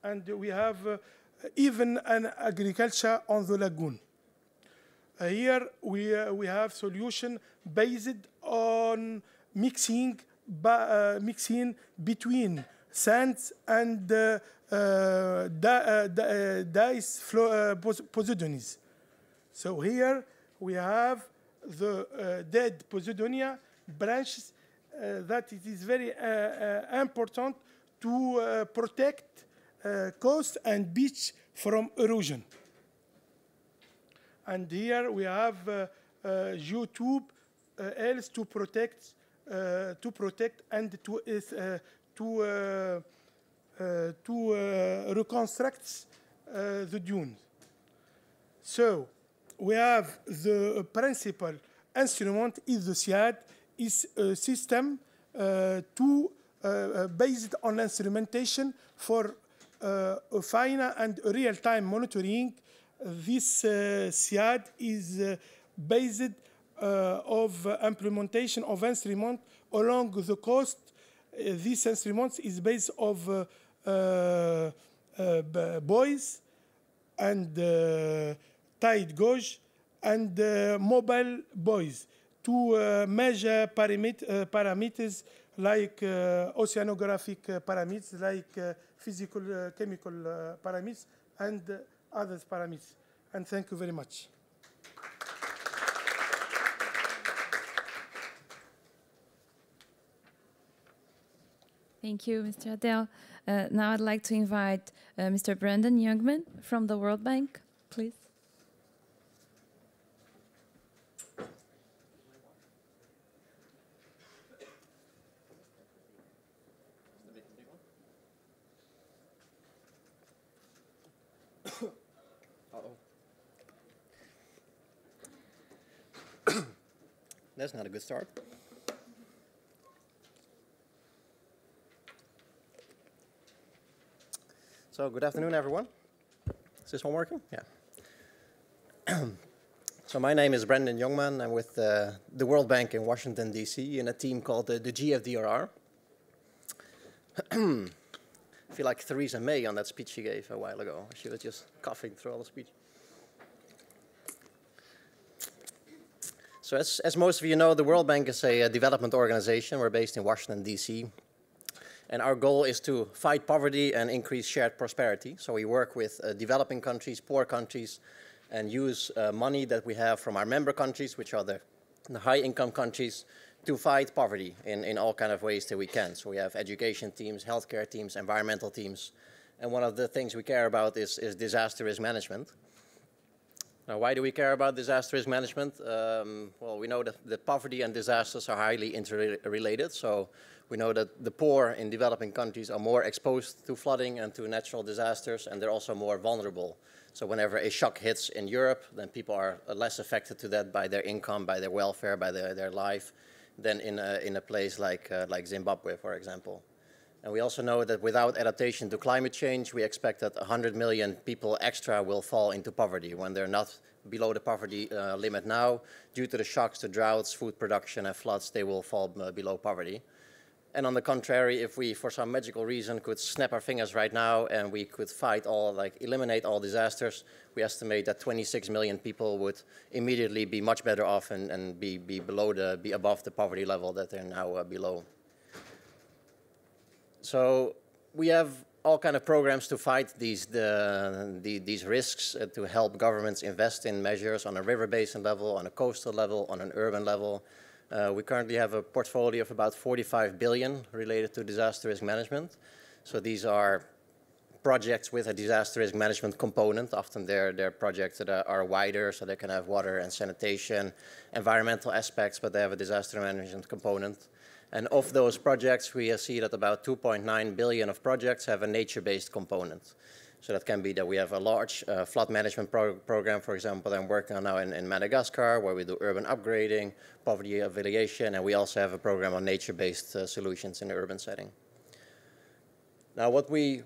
and we have even an agriculture on the lagoon. Here we have solution based on mixing between sands and dice Posidonies. So here we have the dead Posidonia branches that it is very important to protect coast and beach from erosion. And here we have geotube else to protect and to reconstruct the dunes. So we have the principal instrument is the SIAD, is a system based on instrumentation for a fine and real-time monitoring. This SIAD is based of implementation of instrument along the coast. This instrument is based of buoys and tide gauge and mobile buoys to measure parameters like oceanographic parameters, like physical, chemical parameters, and other parameters. And thank you very much. Thank you, Mr. Adel. Now I'd like to invite Mr. Brandon Youngman from the World Bank, please. That's not a good start. So good afternoon, everyone. Is this one working? Yeah. So my name is Brandon Youngman. I'm with the World Bank in Washington, D.C. in a team called the GFDRR. I feel like Theresa May on that speech she gave a while ago. She was just coughing through all the speech. So as most of you know, the World Bank is a development organization. We're based in Washington, D.C. And our goal is to fight poverty and increase shared prosperity. So we work with developing countries, poor countries, and use money that we have from our member countries, which are the high-income countries, to fight poverty in all kind of ways that we can. So we have education teams, healthcare teams, environmental teams. And one of the things we care about is disaster risk management. Now, why do we care about disaster risk management? Well, we know that poverty and disasters are highly interrelated. So we know that the poor in developing countries are more exposed to flooding and to natural disasters, and they're also more vulnerable. So whenever a shock hits in Europe, then people are less affected to that by their income, by their welfare, by their life, than in a place like Zimbabwe, for example. And we also know that without adaptation to climate change, we expect that 100 million people extra will fall into poverty when they're not below the poverty limit now. Due to the shocks, the droughts, food production, and floods, they will fall below poverty. And on the contrary, if we, for some magical reason, could snap our fingers right now and we could eliminate all disasters, we estimate that 26 million people would immediately be much better off and be above the poverty level that they're now below. So we have all kinds of programs to fight these risks, to help governments invest in measures on a river basin level, on a coastal level, on an urban level. We currently have a portfolio of about 45 billion related to disaster risk management. So these are projects with a disaster risk management component. Often they're projects that are wider, so they can have water and sanitation, environmental aspects, but they have a disaster management component. And of those projects, we see that about 2.9 billion of projects have a nature-based component. So that can be that we have a large flood management program, for example, that I'm working on now in Madagascar, where we do urban upgrading, poverty alleviation, and we also have a program on nature-based solutions in the urban setting. Now, what we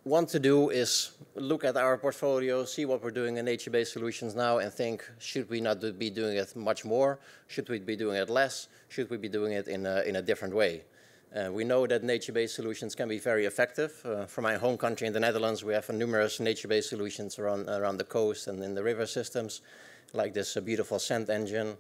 want to do is look at our portfolio, see what we're doing in nature-based solutions now, and think, should we not be doing it much more? Should we be doing it less? Should we be doing it in a different way? We know that nature-based solutions can be very effective. For my home country in the Netherlands, we have numerous nature-based solutions around the coast and in the river systems, like this beautiful sand engine.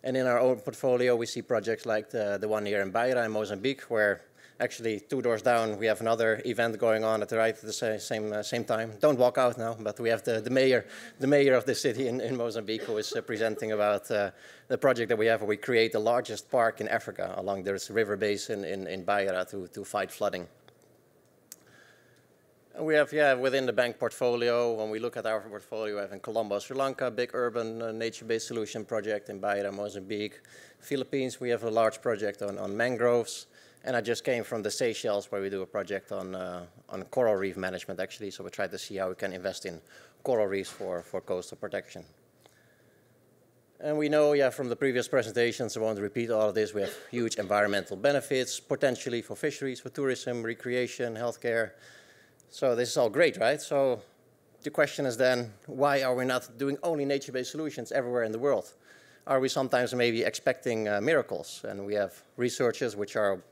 And in our own portfolio, we see projects like the one here in Beira in Mozambique, where Actually, 2 doors down, we have another event going on at the right at the same time. Don't walk out now, but we have the mayor of the city in Mozambique who is presenting about the project that we have where we create the largest park in Africa along this river basin in Beira to fight flooding. And we have, within the bank portfolio, when we look at our portfolio, we have in Colombo, Sri Lanka, big urban nature-based solution project in Beira, Mozambique. Philippines, we have a large project on mangroves. And I just came from the Seychelles, where we do a project on coral reef management, actually. So we try to see how we can invest in coral reefs for coastal protection. And we know, from the previous presentations, I won't repeat all of this, we have huge environmental benefits, potentially for fisheries, for tourism, recreation, healthcare. So this is all great, right? So the question is then, why are we not doing only nature-based solutions everywhere in the world? Are we sometimes maybe expecting miracles? And we have researchers which are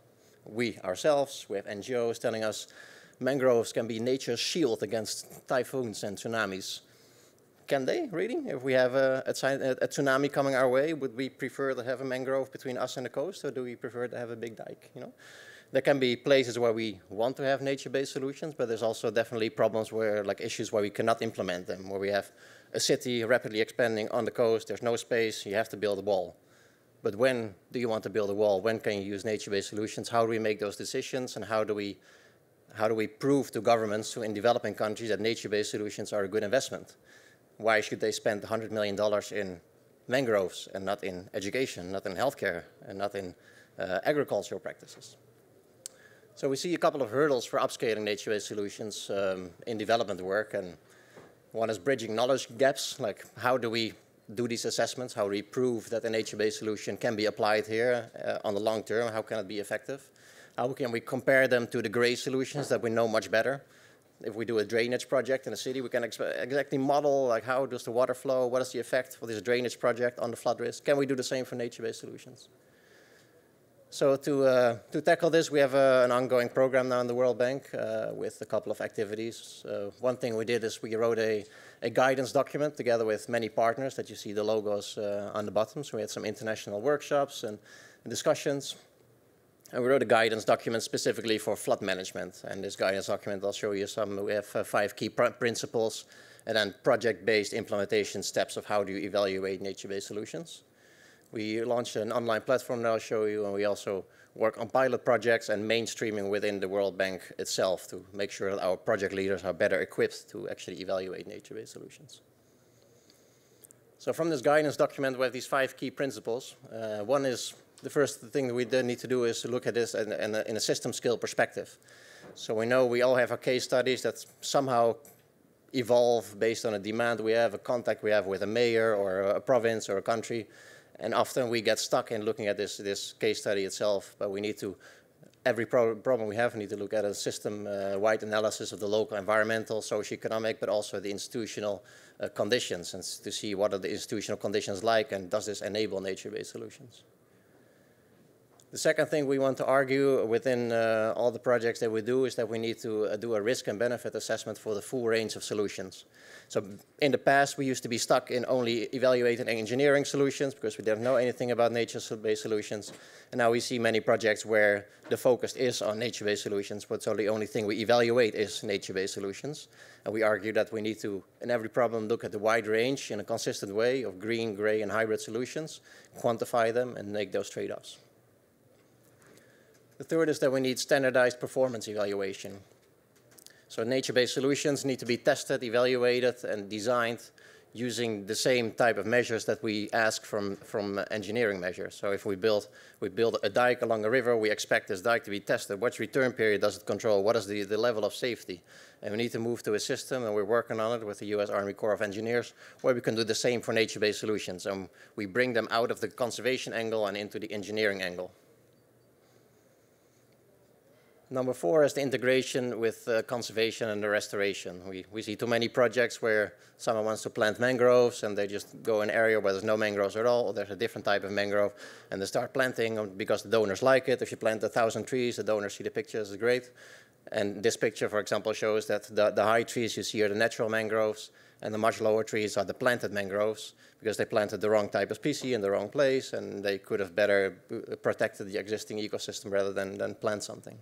we ourselves, we have NGOs telling us mangroves can be nature's shield against typhoons and tsunamis. Can they, really? If we have a tsunami coming our way, would we prefer to have a mangrove between us and the coast, or do we prefer to have a big dike? You know? There can be places where we want to have nature-based solutions, but there's also definitely problems where, like issues where we cannot implement them, where we have a city rapidly expanding on the coast, there's no space, you have to build a wall. But when do you want to build a wall? When can you use nature-based solutions? How do we make those decisions? And how do we prove to governments in developing countries that nature-based solutions are a good investment? Why should they spend $100 million in mangroves and not in education, not in healthcare, and not in agricultural practices? So we see a couple of hurdles for upscaling nature-based solutions in development work. And one is bridging knowledge gaps, like how do we do these assessments, how we prove that a nature-based solution can be applied here on the long term, how can it be effective? How can we compare them to the gray solutions that we know much better? If we do a drainage project in a city, we can exactly model like how does the water flow, what is the effect for this drainage project on the flood risk? Can we do the same for nature-based solutions? So to tackle this, we have an ongoing program now in the World Bank with a couple of activities. One thing we did is we wrote a guidance document together with many partners that you see the logos on the bottom. So we had some international workshops and discussions. And we wrote a guidance document specifically for flood management. And this guidance document, I'll show you some. We have 5 key principles and then project-based implementation steps of how do you evaluate nature-based solutions. We launched an online platform that I'll show you, and we also work on pilot projects and mainstreaming within the World Bank itself to make sure that our project leaders are better equipped to actually evaluate nature-based solutions. So from this guidance document, we have these 5 key principles. One is, the first thing that we then need to do is to look at this in a system scale perspective. So we know we all have our case studies that somehow evolve based on a demand we have, a contact we have with a mayor or a province or a country. And often we get stuck in looking at this case study itself, but we need to, every problem we have, we need to look at a system-wide analysis of the local environmental, socioeconomic, but also the institutional conditions, and to see what are the institutional conditions like, and does this enable nature-based solutions. The second thing we want to argue within all the projects that we do is that we need to do a risk and benefit assessment for the full range of solutions. So in the past, we used to be stuck in only evaluating engineering solutions because we didn't know anything about nature-based solutions. And now we see many projects where the focus is on nature-based solutions, but so the only thing we evaluate is nature-based solutions. And we argue that we need to, in every problem, look at the wide range in a consistent way of green, gray, and hybrid solutions, quantify them, and make those trade-offs. The third is that we need standardized performance evaluation. So nature-based solutions need to be tested, evaluated, and designed using the same type of measures that we ask from engineering measures. So if we build a dike along a river, we expect this dike to be tested. What return period does it control? What is the level of safety? And we need to move to a system, and we're working on it with the US Army Corps of Engineers, where we can do the same for nature-based solutions. And we bring them out of the conservation angle and into the engineering angle. Number 4 is the integration with conservation and the restoration. We see too many projects where someone wants to plant mangroves and they just go in an area where there's no mangroves at all, or there's a different type of mangrove, and they start planting because the donors like it. If you plant 1,000 trees, the donors see the pictures, it's great. And this picture, for example, shows that the high trees you see are the natural mangroves, and the much lower trees are the planted mangroves, because they planted the wrong type of species in the wrong place, and they could have better protected the existing ecosystem rather than plant something.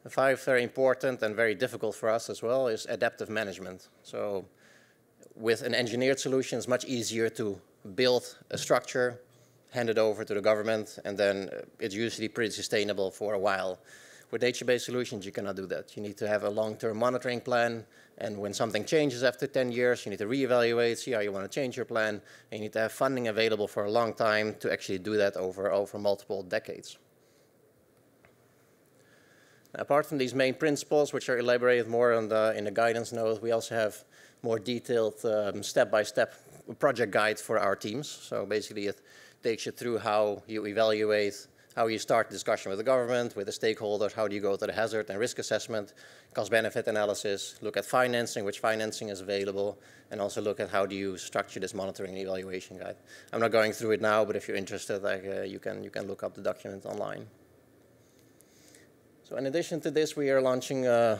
The 5, very important and very difficult for us as well, is adaptive management. So with an engineered solution, it's much easier to build a structure, hand it over to the government, and then it's usually pretty sustainable for a while. With nature-based solutions, you cannot do that. You need to have a long-term monitoring plan, and when something changes after 10 years, you need to reevaluate, see how you want to change your plan, and you need to have funding available for a long time to actually do that over multiple decades. Now, apart from these main principles, which are elaborated more on in the guidance note, we also have more detailed step-by-step project guide for our teams. So basically it takes you through how you evaluate, how you start discussion with the government, with the stakeholders, how do you go to the hazard and risk assessment, cost-benefit analysis, look at financing, which financing is available, and also look at how do you structure this monitoring and evaluation guide. I'm not going through it now, but if you're interested, you can look up the document online. So in addition to this, we are launching a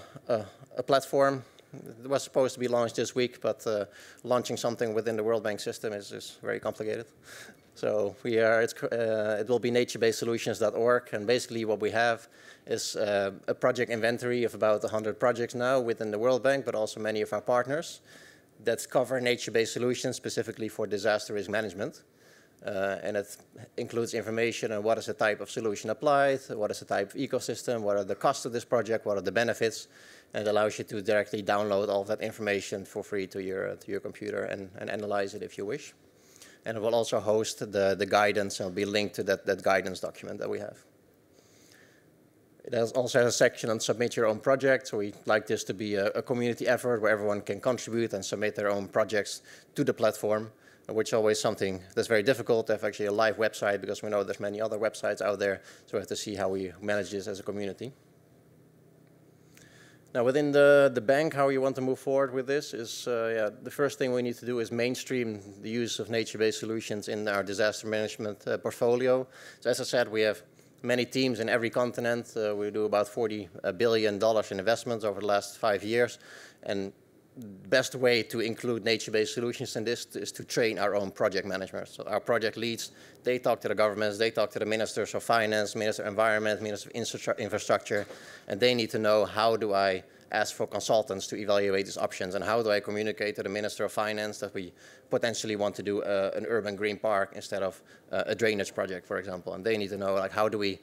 platform. It was supposed to be launched this week, but launching something within the World Bank system is very complicated. So it will be naturebasedsolutions.org, and basically what we have is a project inventory of about 100 projects now within the World Bank, but also many of our partners that cover nature-based solutions specifically for disaster risk management. And it includes information on what is the type of solution applied, what is the type of ecosystem, what are the costs of this project, what are the benefits, and it allows you to directly download all of that information for free to your computer and analyze it if you wish. And it will also host the guidance and will be linked to that guidance document that we have. It also has a section on submit your own project, so we like this to be a community effort where everyone can contribute and submit their own projects to the platform, which is always something that's very difficult to have actually a live website because we know there's many other websites out there, so we have to see how we manage this as a community. Now within the bank, how you want to move forward with this is, the first thing we need to do is mainstream the use of nature-based solutions in our disaster management portfolio. So as I said, we have many teams in every continent. We do about $40 billion in investments over the last 5 years. And the best way to include nature-based solutions in this is to train our own project managers. So our project leads, they talk to the governments, they talk to the ministers of finance, minister of environment, minister of infrastructure, and they need to know how do I ask for consultants to evaluate these options, and how do I communicate to the minister of finance that we potentially want to do an urban green park instead of a drainage project, for example. And they need to know, like, how do we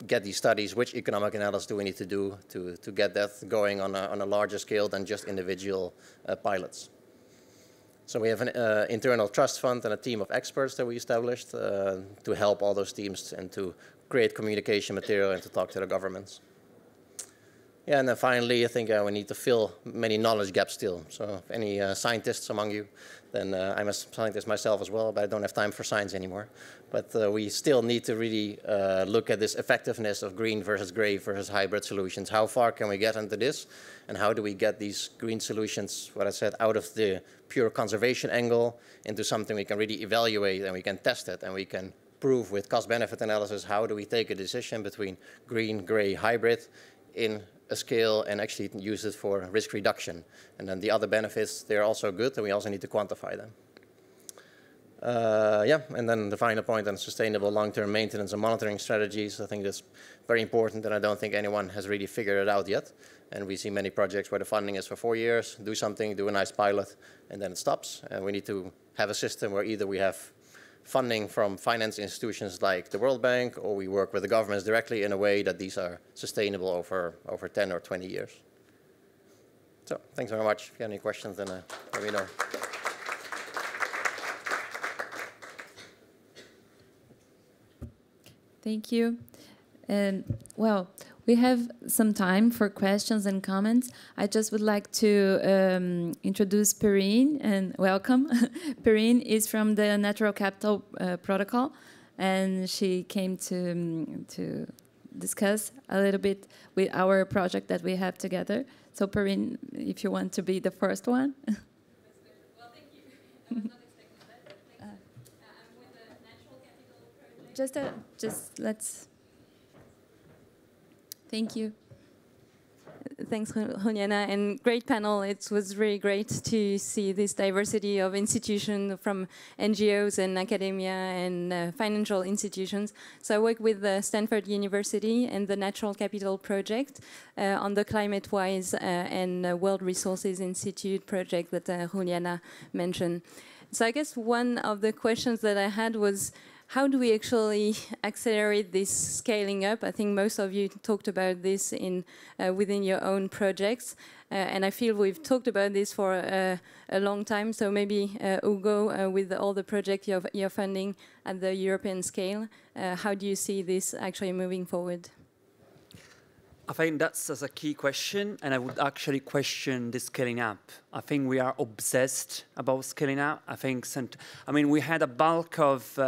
get these studies, which economic analysis do we need to do to get that going on a larger scale than just individual pilots. So we have an internal trust fund and a team of experts that we established to help all those teams and to create communication material and to talk to the governments. Yeah, and then finally, I think we need to fill many knowledge gaps still. So if any scientists among you, then I'm a scientist myself as well, but I don't have time for science anymore. But we still need to really look at this effectiveness of green versus gray versus hybrid solutions. How far can we get into this? And how do we get these green solutions, what I said, out of the pure conservation angle into something we can really evaluate and we can test it and we can prove with cost-benefit analysis, how do we take a decision between green, gray, hybrid in a scale and actually use it for risk reduction. And then the other benefits, they're also good, and we also need to quantify them. Yeah, and then the final point on sustainable long-term maintenance and monitoring strategies. I think that's very important, and I don't think anyone has really figured it out yet. And we see many projects where the funding is for 4 years, do something, do a nice pilot, and then it stops. And we need to have a system where either we have funding from finance institutions like the World Bank, or we work with the governments directly in a way that these are sustainable over 10 or 20 years. So, thanks very much. If you have any questions, then let me know. Thank you. Well, we have some time for questions and comments. I just would like to introduce Perrine and welcome. Perrine is from the Natural Capital Protocol, and she came to discuss a little bit with our project that we have together. So Perrine, if you want to be the first one. Well, thank you. I was not expecting that, but thanks. I'm with the Natural Capital Project. Just let's. Thank you. thanks, Juliana, and great panel. It was really great to see this diversity of institutions from NGOs and academia and financial institutions. So I work with Stanford University and the Natural Capital Project on the Climate-Wise and World Resources Institute project that Juliana mentioned. So I guess one of the questions that I had was, how do we actually accelerate this scaling up? I think most of you talked about this within your own projects, and I feel we've talked about this for a long time. So maybe Ugo, with all the projects you're funding at the European scale, how do you see this actually moving forward? I think that's a key question, and I would actually question the scaling up. I think we are obsessed about scaling up. I mean, we had a bulk of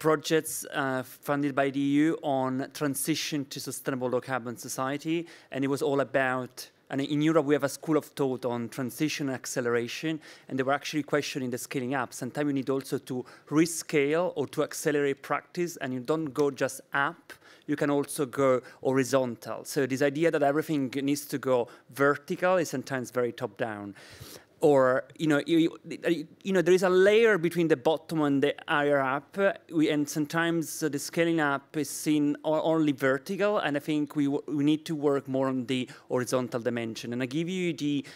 projects funded by the EU on transition to sustainable low-carbon society, and it was all about, and in Europe we have a school of thought on transition and acceleration, and they were actually questioning the scaling up. Sometimes you need also to rescale or to accelerate practice, and you don't go just up, you can also go horizontal. So this idea that everything needs to go vertical is sometimes very top-down. Or, there is a layer between the bottom and the higher up, and sometimes the scaling up is seen only vertical, and I think we need to work more on the horizontal dimension. And I give you the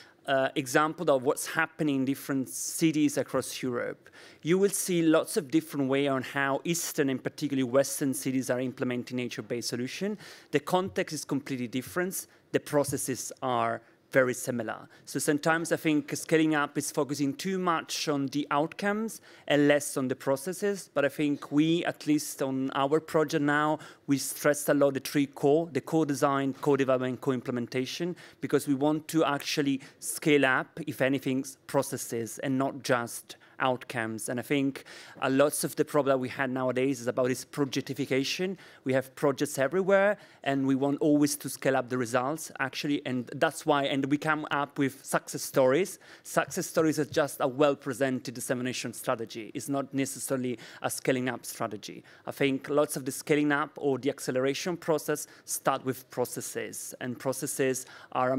example of what's happening in different cities across Europe. You will see lots of different ways on how Eastern and particularly Western cities are implementing nature-based solutions. The context is completely different. The processes are very similar. So sometimes I think scaling up is focusing too much on the outcomes and less on the processes. But I think we, at least on our project now, we stress a lot the three core, the co-design, co-development, co-implementation, because we want to actually scale up, if anything, processes and not just outcomes. And I think lots of the problem that we had nowadays is about this projectification. We have projects everywhere, and we want always to scale up the results, actually, and that's why, and we come up with success stories. Success stories are just a well-presented dissemination strategy. It's not necessarily a scaling up strategy. I think lots of the scaling up or the acceleration process start with processes, and processes are,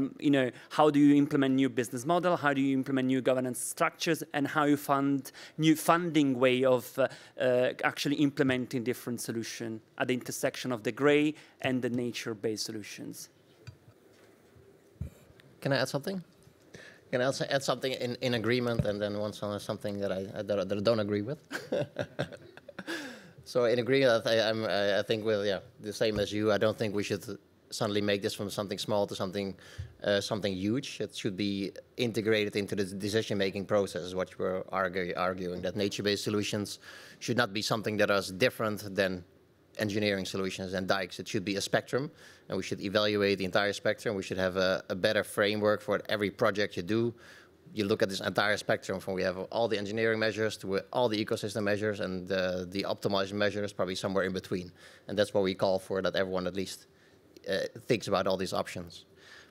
how do you implement new business model, how do you implement new governance structures, and how you fund new funding way of actually implementing different solutions at the intersection of the gray and the nature-based solutions. Can I add something? Can I also add something in agreement, and then once on something that I don't agree with? So in agreement, I think the same as you. I don't think we should suddenly make this from something small to something huge. It should be integrated into the decision-making process, is what we're arguing, that nature-based solutions should not be something that is different than engineering solutions and dikes. It should be a spectrum, and we should evaluate the entire spectrum. We should have a better framework for every project you do. You look at this entire spectrum, from we have all the engineering measures to all the ecosystem measures, and the optimization measures probably somewhere in between. And that's what we call for, that everyone at least thinks about all these options.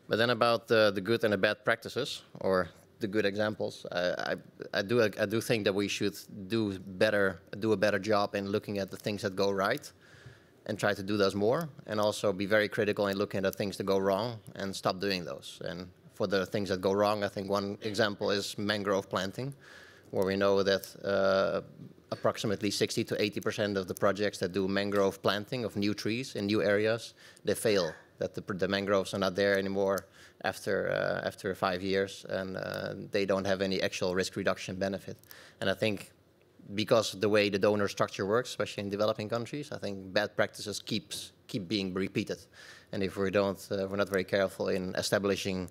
But then about the good and the bad practices, or the good examples, I do think that we should do a better job in looking at the things that go right, and try to do those more, and also be very critical in looking at the things that go wrong and stop doing those. And for the things that go wrong, I think one example is mangrove planting, where we know that approximately 60 to 80% of the projects that do mangrove planting of new trees in new areas, they fail. That the mangroves are not there anymore after 5 years, and they don't have any actual risk reduction benefit. And I think because the way the donor structure works, especially in developing countries, I think bad practices keep being repeated. And if we're not very careful in establishing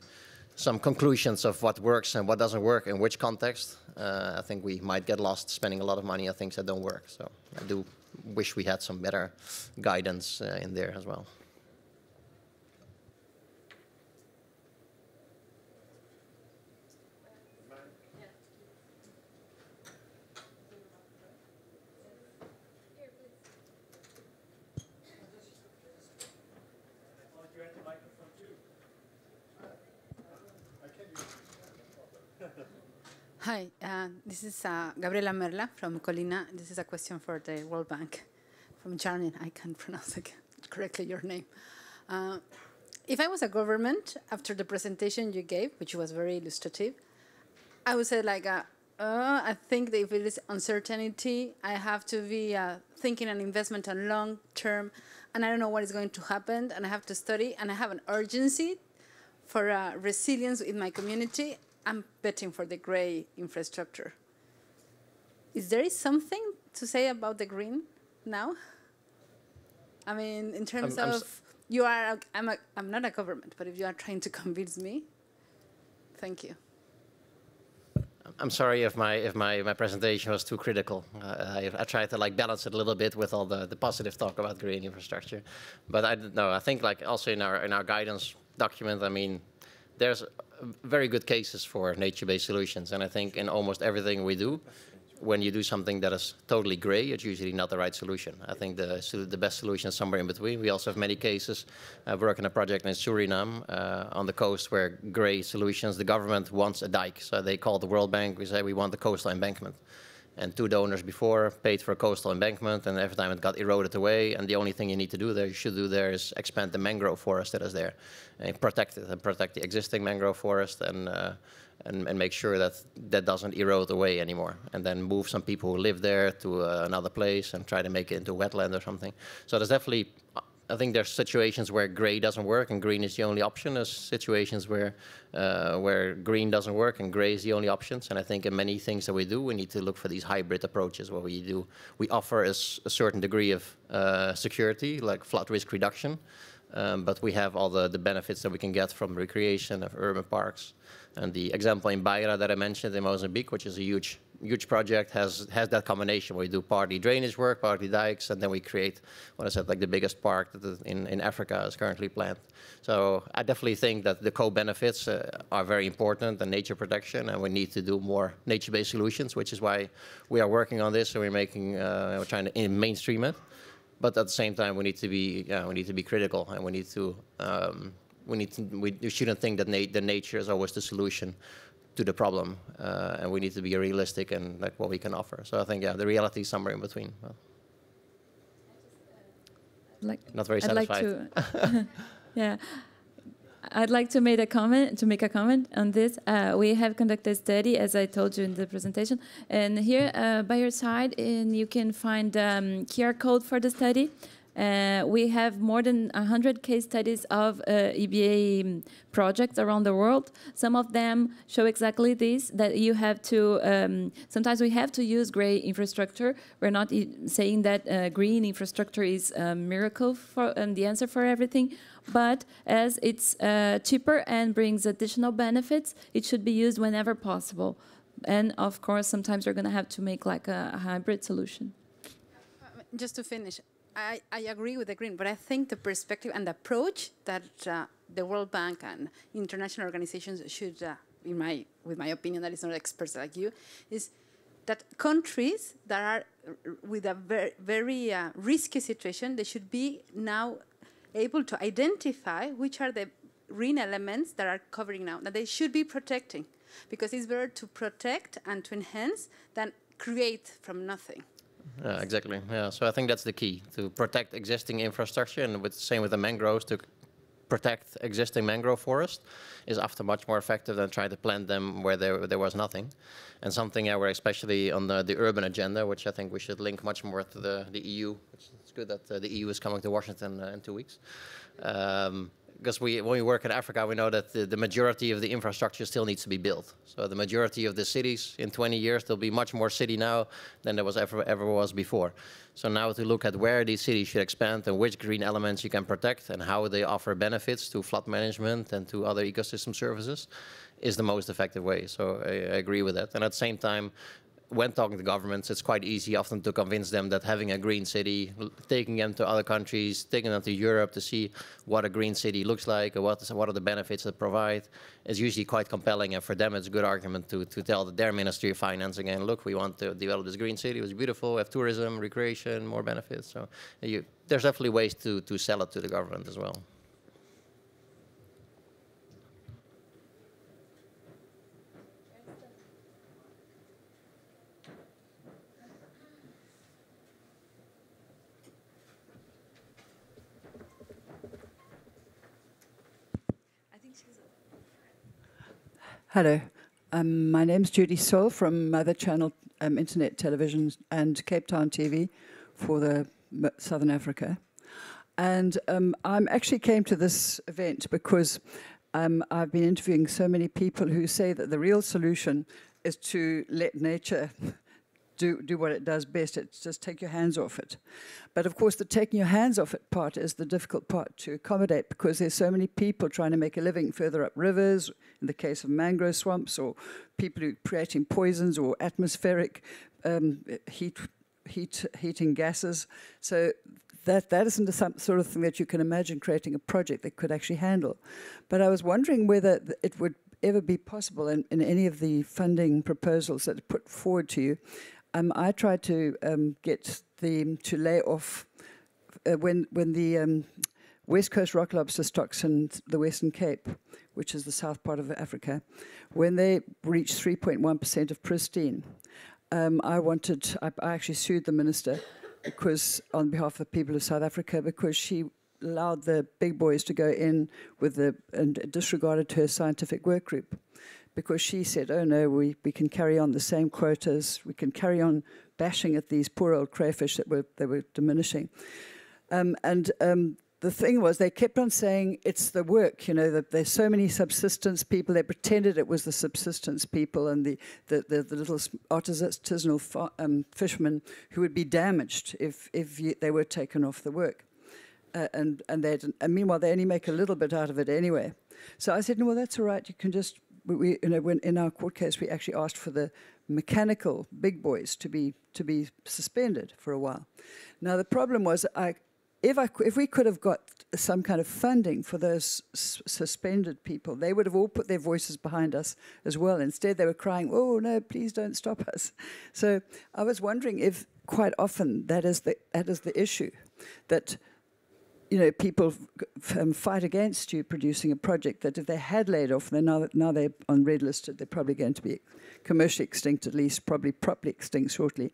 some conclusions of what works and what doesn't work in which context, I think we might get lost spending a lot of money on things that don't work. So I do wish we had some better guidance in there as well. Hi, this is Gabriela Merla from Colina. This is a question for the World Bank from Jarnin. I can't pronounce correctly your name. if I was a government, after the presentation you gave, which was very illustrative, I would say like, I think that if it is uncertainty, I have to be thinking an investment on long term, and I don't know what is going to happen, and I have to study, and I have an urgency for resilience in my community. I'm betting for the gray infrastructure. Is there something to say about the green now? I mean, in terms of, you are, I'm not a government, but if you are trying to convince me, thank you. I'm sorry if my presentation was too critical. I tried to like balance it a little bit with all the positive talk about green infrastructure, but I think like also in our guidance document, I mean, there's very good cases for nature-based solutions, and I think in almost everything we do, when you do something that is totally gray, it's usually not the right solution. I think the best solution is somewhere in between. We also have many cases. I work on a project in Suriname on the coast where gray solutions, the government wants a dike. So they call the World Bank, we say we want the coastal embankment. And 2 donors before paid for a coastal embankment, and every time it got eroded away, and the only thing you need to do there, you should do there, is expand the mangrove forest that is there, and protect it, and protect the existing mangrove forest, and make sure that that doesn't erode away anymore, and then move some people who live there to another place and try to make it into a wetland or something. So there's definitely, I think there's situations where gray doesn't work and green is the only option. There's situations where green doesn't work and gray is the only options. And I think in many things that we do, we need to look for these hybrid approaches. What we offer is a certain degree of security, like flood risk reduction, but we have all the benefits that we can get from recreation of urban parks. And the example in Beira that I mentioned in Mozambique, which is a huge project, has that combination where we do partly drainage work, partly dikes, and then we create what I said, like the biggest park that in Africa is currently planned. So I definitely think that the co-benefits are very important, and nature protection, and we need to do more nature-based solutions, which is why we are working on this, and we're trying to mainstream it. But at the same time, we need to be critical, and we shouldn't think that the nature is always the solution to the problem, and we need to be realistic in like what we can offer. So I think the reality is somewhere in between. Not very satisfied. I'd like to make a comment on this. We have conducted a study, as I told you in the presentation, and here by your side, and you can find QR code for the study. We have more than 100 case studies of EBA projects around the world. Some of them show exactly this, that you have to, sometimes we have to use gray infrastructure. We're not saying that green infrastructure is a miracle for the answer for everything, but as it's cheaper and brings additional benefits, it should be used whenever possible. And of course, sometimes you're gonna have to make like a hybrid solution. Just to finish, I agree with the green, but I think the perspective and the approach that the World Bank and international organizations should, with my opinion, that is not experts like you, is that countries that are with a very risky situation, they should be now able to identify which are the green elements that are covering now, that they should be protecting, because it's better to protect and to enhance than create from nothing. Yeah, exactly. Yeah, so I think that's the key, to protect existing infrastructure, and same with the mangroves, to protect existing mangrove forest is often much more effective than trying to plant them where there was nothing. And something we're especially on the urban agenda, which I think we should link much more to the EU. It's good that the EU is coming to Washington in 2 weeks. Because when we work in Africa, we know that the majority of the infrastructure still needs to be built. So the majority of the cities in 20 years, there'll be much more city now than there was ever was before. So now to look at where these cities should expand and which green elements you can protect and how they offer benefits to flood management and to other ecosystem services is the most effective way. So I agree with that. And at the same time, when talking to governments, it's quite easy often to convince them that having a green city, taking them to other countries, taking them to Europe to see what a green city looks like, or what are the benefits it provide, is usually quite compelling. And for them, it's a good argument to tell their Ministry of Finance again, look, we want to develop this green city. It was beautiful. We have tourism, recreation, more benefits. So there's definitely ways to sell it to the government as well. Hello. My name's Judy Soul from Mother Channel Internet Television and Cape Town TV for the Southern Africa. And I actually came to this event because I've been interviewing so many people who say that the real solution is to let nature do what it does best. It's just take your hands off it. But of course, the taking your hands off it part is the difficult part to accommodate because there's so many people trying to make a living further up rivers, in the case of mangrove swamps, or people who are creating poisons or atmospheric heating gases. So that isn't the sort of thing that you can imagine creating a project that could actually handle. But I was wondering whether it would ever be possible in any of the funding proposals that are put forward to you. I tried to get them to lay off when the West Coast rock lobster stocks in the Western Cape, which is the south part of Africa, when they reached 3.1% of pristine. I actually sued the minister because, on behalf of the people of South Africa, because she allowed the big boys to go in and disregarded her scientific work group. Because she said, oh no, we can carry on the same quotas, we can carry on bashing at these poor old crayfish that they were diminishing. The thing was, they kept on saying it's the work, that there's so many subsistence people. They pretended it was the subsistence people and the little artisanal fishermen who would be damaged if they were taken off the work. And meanwhile, they only make a little bit out of it anyway. So I said, no, well, that's all right. You can just, when in our court case, we actually asked for the mechanical big boys to be suspended for a while. Now, the problem was, if we could have got some kind of funding for those suspended people, they would have all put their voices behind us as well. Instead, they were crying, oh, no, please don't stop us. So I was wondering if quite often that is the issue, that people fight against you producing a project that if they had laid off, then now they're on red listed, they're probably going to be commercially extinct, at least probably properly extinct shortly.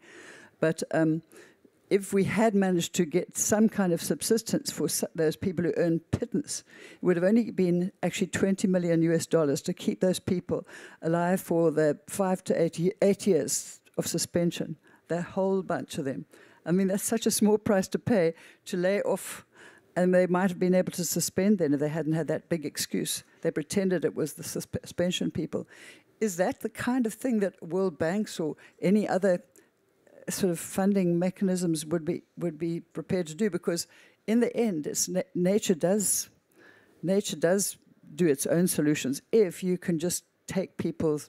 But if we had managed to get some kind of subsistence for those people who earn pittance, it would have only been actually $20 million to keep those people alive for the 5 to 8 years of suspension, that whole bunch of them. I mean, that's such a small price to pay to lay off. And they might have been able to suspend then if they hadn't had that big excuse. They pretended it was the suspension people. Is that the kind of thing that World Banks or any other sort of funding mechanisms would be prepared to do? Because in the end, it's nature does do its own solutions if you can just take people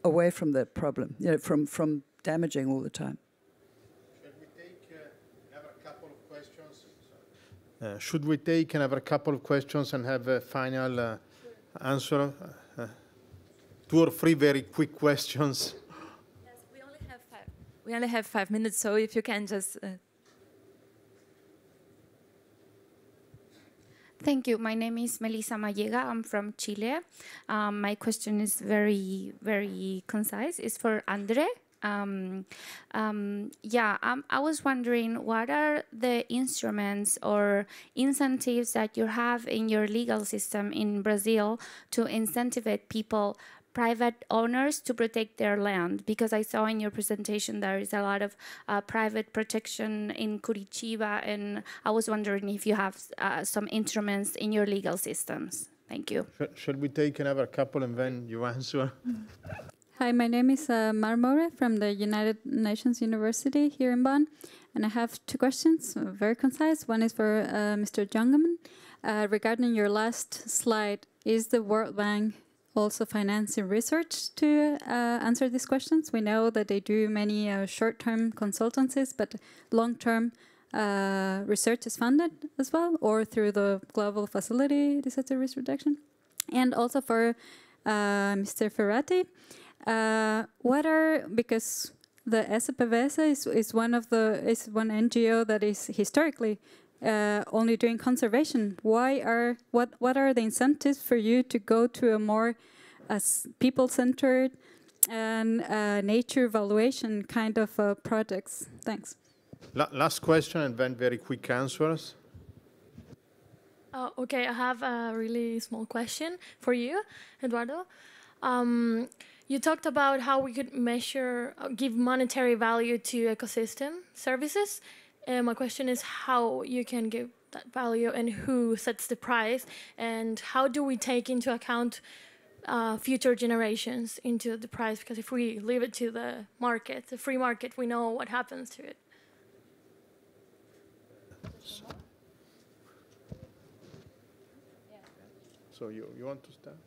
away from the problem, from damaging all the time. Should we take another couple of questions and have a final answer? 2 or 3 very quick questions. Yes, we only have 5 minutes, so if you can just... Thank you. My name is Melissa Mallega. I'm from Chile. My question is very, very concise. It's for André. I was wondering, what are the instruments or incentives that you have in your legal system in Brazil to incentivize people, private owners, to protect their land? Because I saw in your presentation there is a lot of private protection in Curitiba, and I was wondering if you have some instruments in your legal systems. Thank you. Should we take another couple and then you answer? Hi, my name is Marmore from the United Nations University here in Bonn, and I have 2 questions, very concise. One is for Mr. Jongeman. Regarding your last slide, is the World Bank also financing research to answer these questions? We know that they do many short-term consultancies, but long-term research is funded as well, or through the Global Facility Disaster Risk Reduction. And also for Mr. Ferrati, because the SPVS is one NGO that is historically only doing conservation. What are the incentives for you to go to a more people-centered and nature evaluation kind of projects? Thanks. Last question and then very quick answers. Okay, I have a really small question for you, Edoardo. You talked about how we could measure, give monetary value to ecosystem services. My question is how you can give that value and who sets the price, and how do we take into account future generations into the price? Because if we leave it to the market, the free market, we know what happens to it. So you want to start?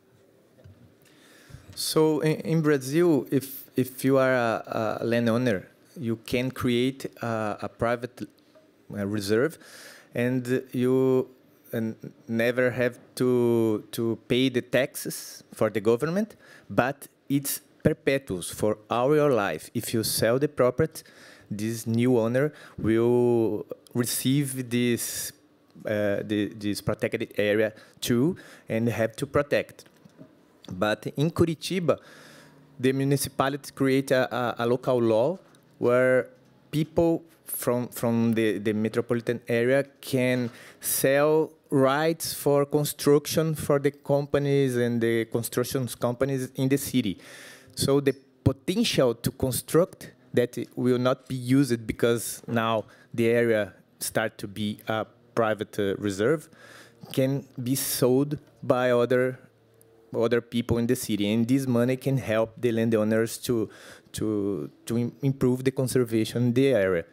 So in Brazil, if you are a landowner, you can create a private reserve, and you never have to pay the taxes for the government, but it's perpetuous for all your life. If you sell the property, this new owner will receive this protected area too, and have to protect. But in Curitiba, the municipality create a local law where people from the metropolitan area can sell rights for construction for the companies and the construction companies in the city. So the potential to construct that will not be used because now the area start to be a private reserve can be sold by other people in the city, and this money can help the landowners to improve the conservation in the area.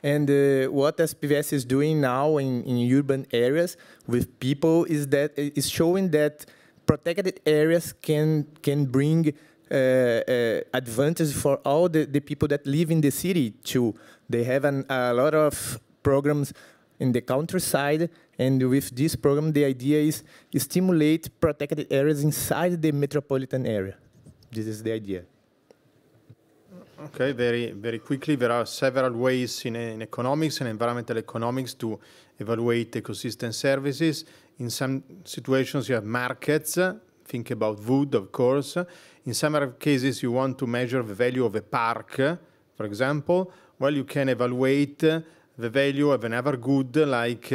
And what SPVS is doing now in urban areas with people is showing that protected areas can bring advantage for all the people that live in the city too. They have a lot of programs in the countryside, and with this program, the idea is to stimulate protected areas inside the metropolitan area. This is the idea. Okay, very quickly, there are several ways in economics and environmental economics to evaluate ecosystem services. In some situations, you have markets. Think about wood, of course. In some other cases, you want to measure the value of a park, for example. Well, you can evaluate the value of another good like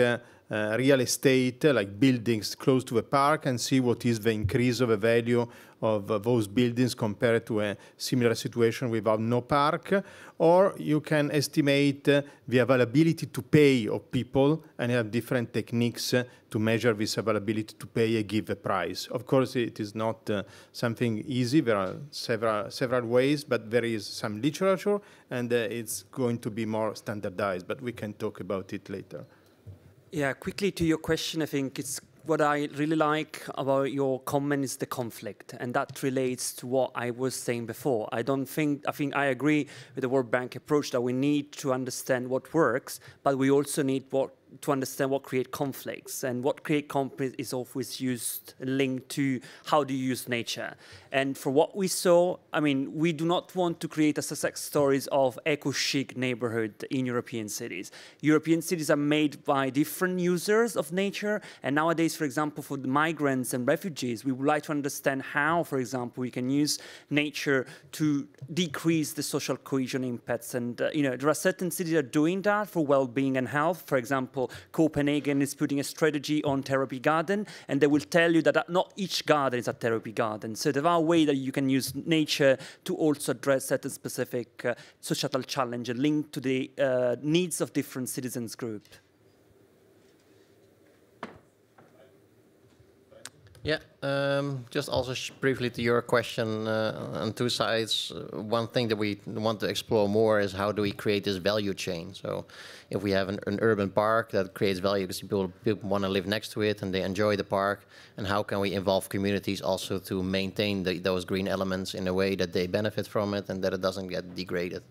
real estate, like buildings close to a park, and see what is the increase of the value of those buildings compared to a similar situation without no park. Or you can estimate the availability to pay of people, and have different techniques to measure this availability to pay a given price. Of course, it is not something easy. There are several ways, but there is some literature, and it's going to be more standardized, but we can talk about it later. Yeah, quickly to your question, I think it's what I really like about your comment is the conflict, and that relates to what I was saying before. I think I agree with the World Bank approach that we need to understand what works, but we also need to understand what create conflicts, and what create conflicts is always linked to how do you use nature. And for what we saw, I mean, we do not want to create a success stories of eco-chic neighborhood in European cities. European cities are made by different users of nature, and nowadays, for example, for the migrants and refugees, we would like to understand how, for example, we can use nature to decrease the social cohesion impacts. And there are certain cities that are doing that for well-being and health. For example, Copenhagen is putting a strategy on therapy garden, and they will tell you that not each garden is a therapy garden. So there are ways that you can use nature to also address certain specific societal challenges linked to the needs of different citizens groups. Yeah, just also briefly to your question on two sides. One thing that we want to explore more is how do we create this value chain. So if we have an urban park that creates value because people want to live next to it and they enjoy the park, and how can we involve communities also to maintain those green elements in a way that they benefit from it and that it doesn't get degraded.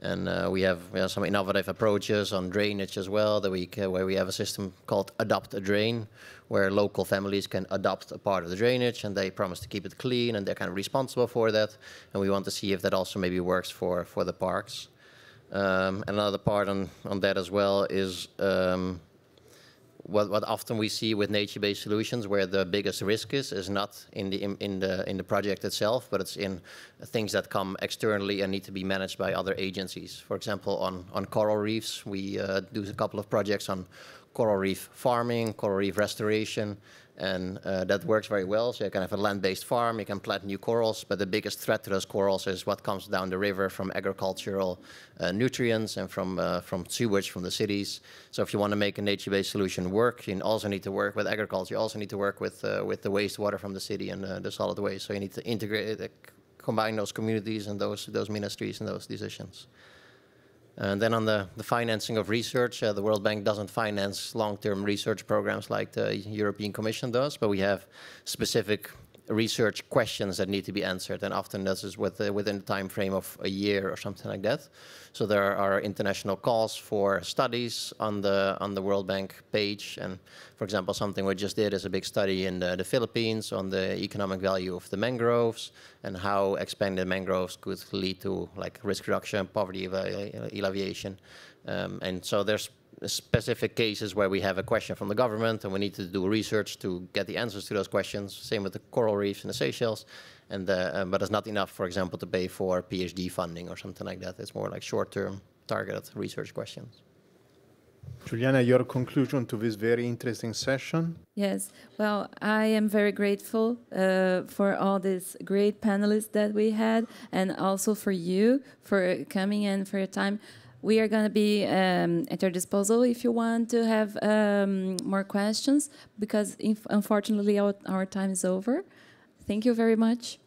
And we have some innovative approaches on drainage as well, where we have a system called Adopt a Drain, where local families can adopt a part of the drainage and they promise to keep it clean and they're kind of responsible for that. And we want to see if that also maybe works for the parks. Another part on that as well is what often we see with nature-based solutions, where the biggest risk is not in the project itself, but it's in things that come externally and need to be managed by other agencies. For example, on coral reefs, we do a couple of projects on coral reef farming, coral reef restoration, And that works very well. So you can have a land-based farm, you can plant new corals, but the biggest threat to those corals is what comes down the river from agricultural nutrients and from sewage from the cities. So if you want to make a nature-based solution work, you also need to work with agriculture. You also need to work with the wastewater from the city and the solid waste. So you need to integrate, combine those communities and those ministries and those decisions. And then on the financing of research, the World Bank doesn't finance long-term research programs like the European Commission does, but we have specific research questions that need to be answered, and often this is within the time frame of a year or something like that. So there are international calls for studies on the World Bank page, and for example, something we just did is a big study in the Philippines on the economic value of the mangroves and how expanded mangroves could lead to like risk reduction, poverty alleviation, and so there's specific cases where we have a question from the government and we need to do research to get the answers to those questions. Same with the coral reefs in the Seychelles, and but it's not enough, for example, to pay for PhD funding or something like that. It's more like short-term targeted research questions. Juliana, your conclusion to this very interesting session? Yes, well, I am very grateful for all these great panelists that we had, and also for you for coming and for your time. We are going to be at your disposal if you want to have more questions, because unfortunately our time is over. Thank you very much.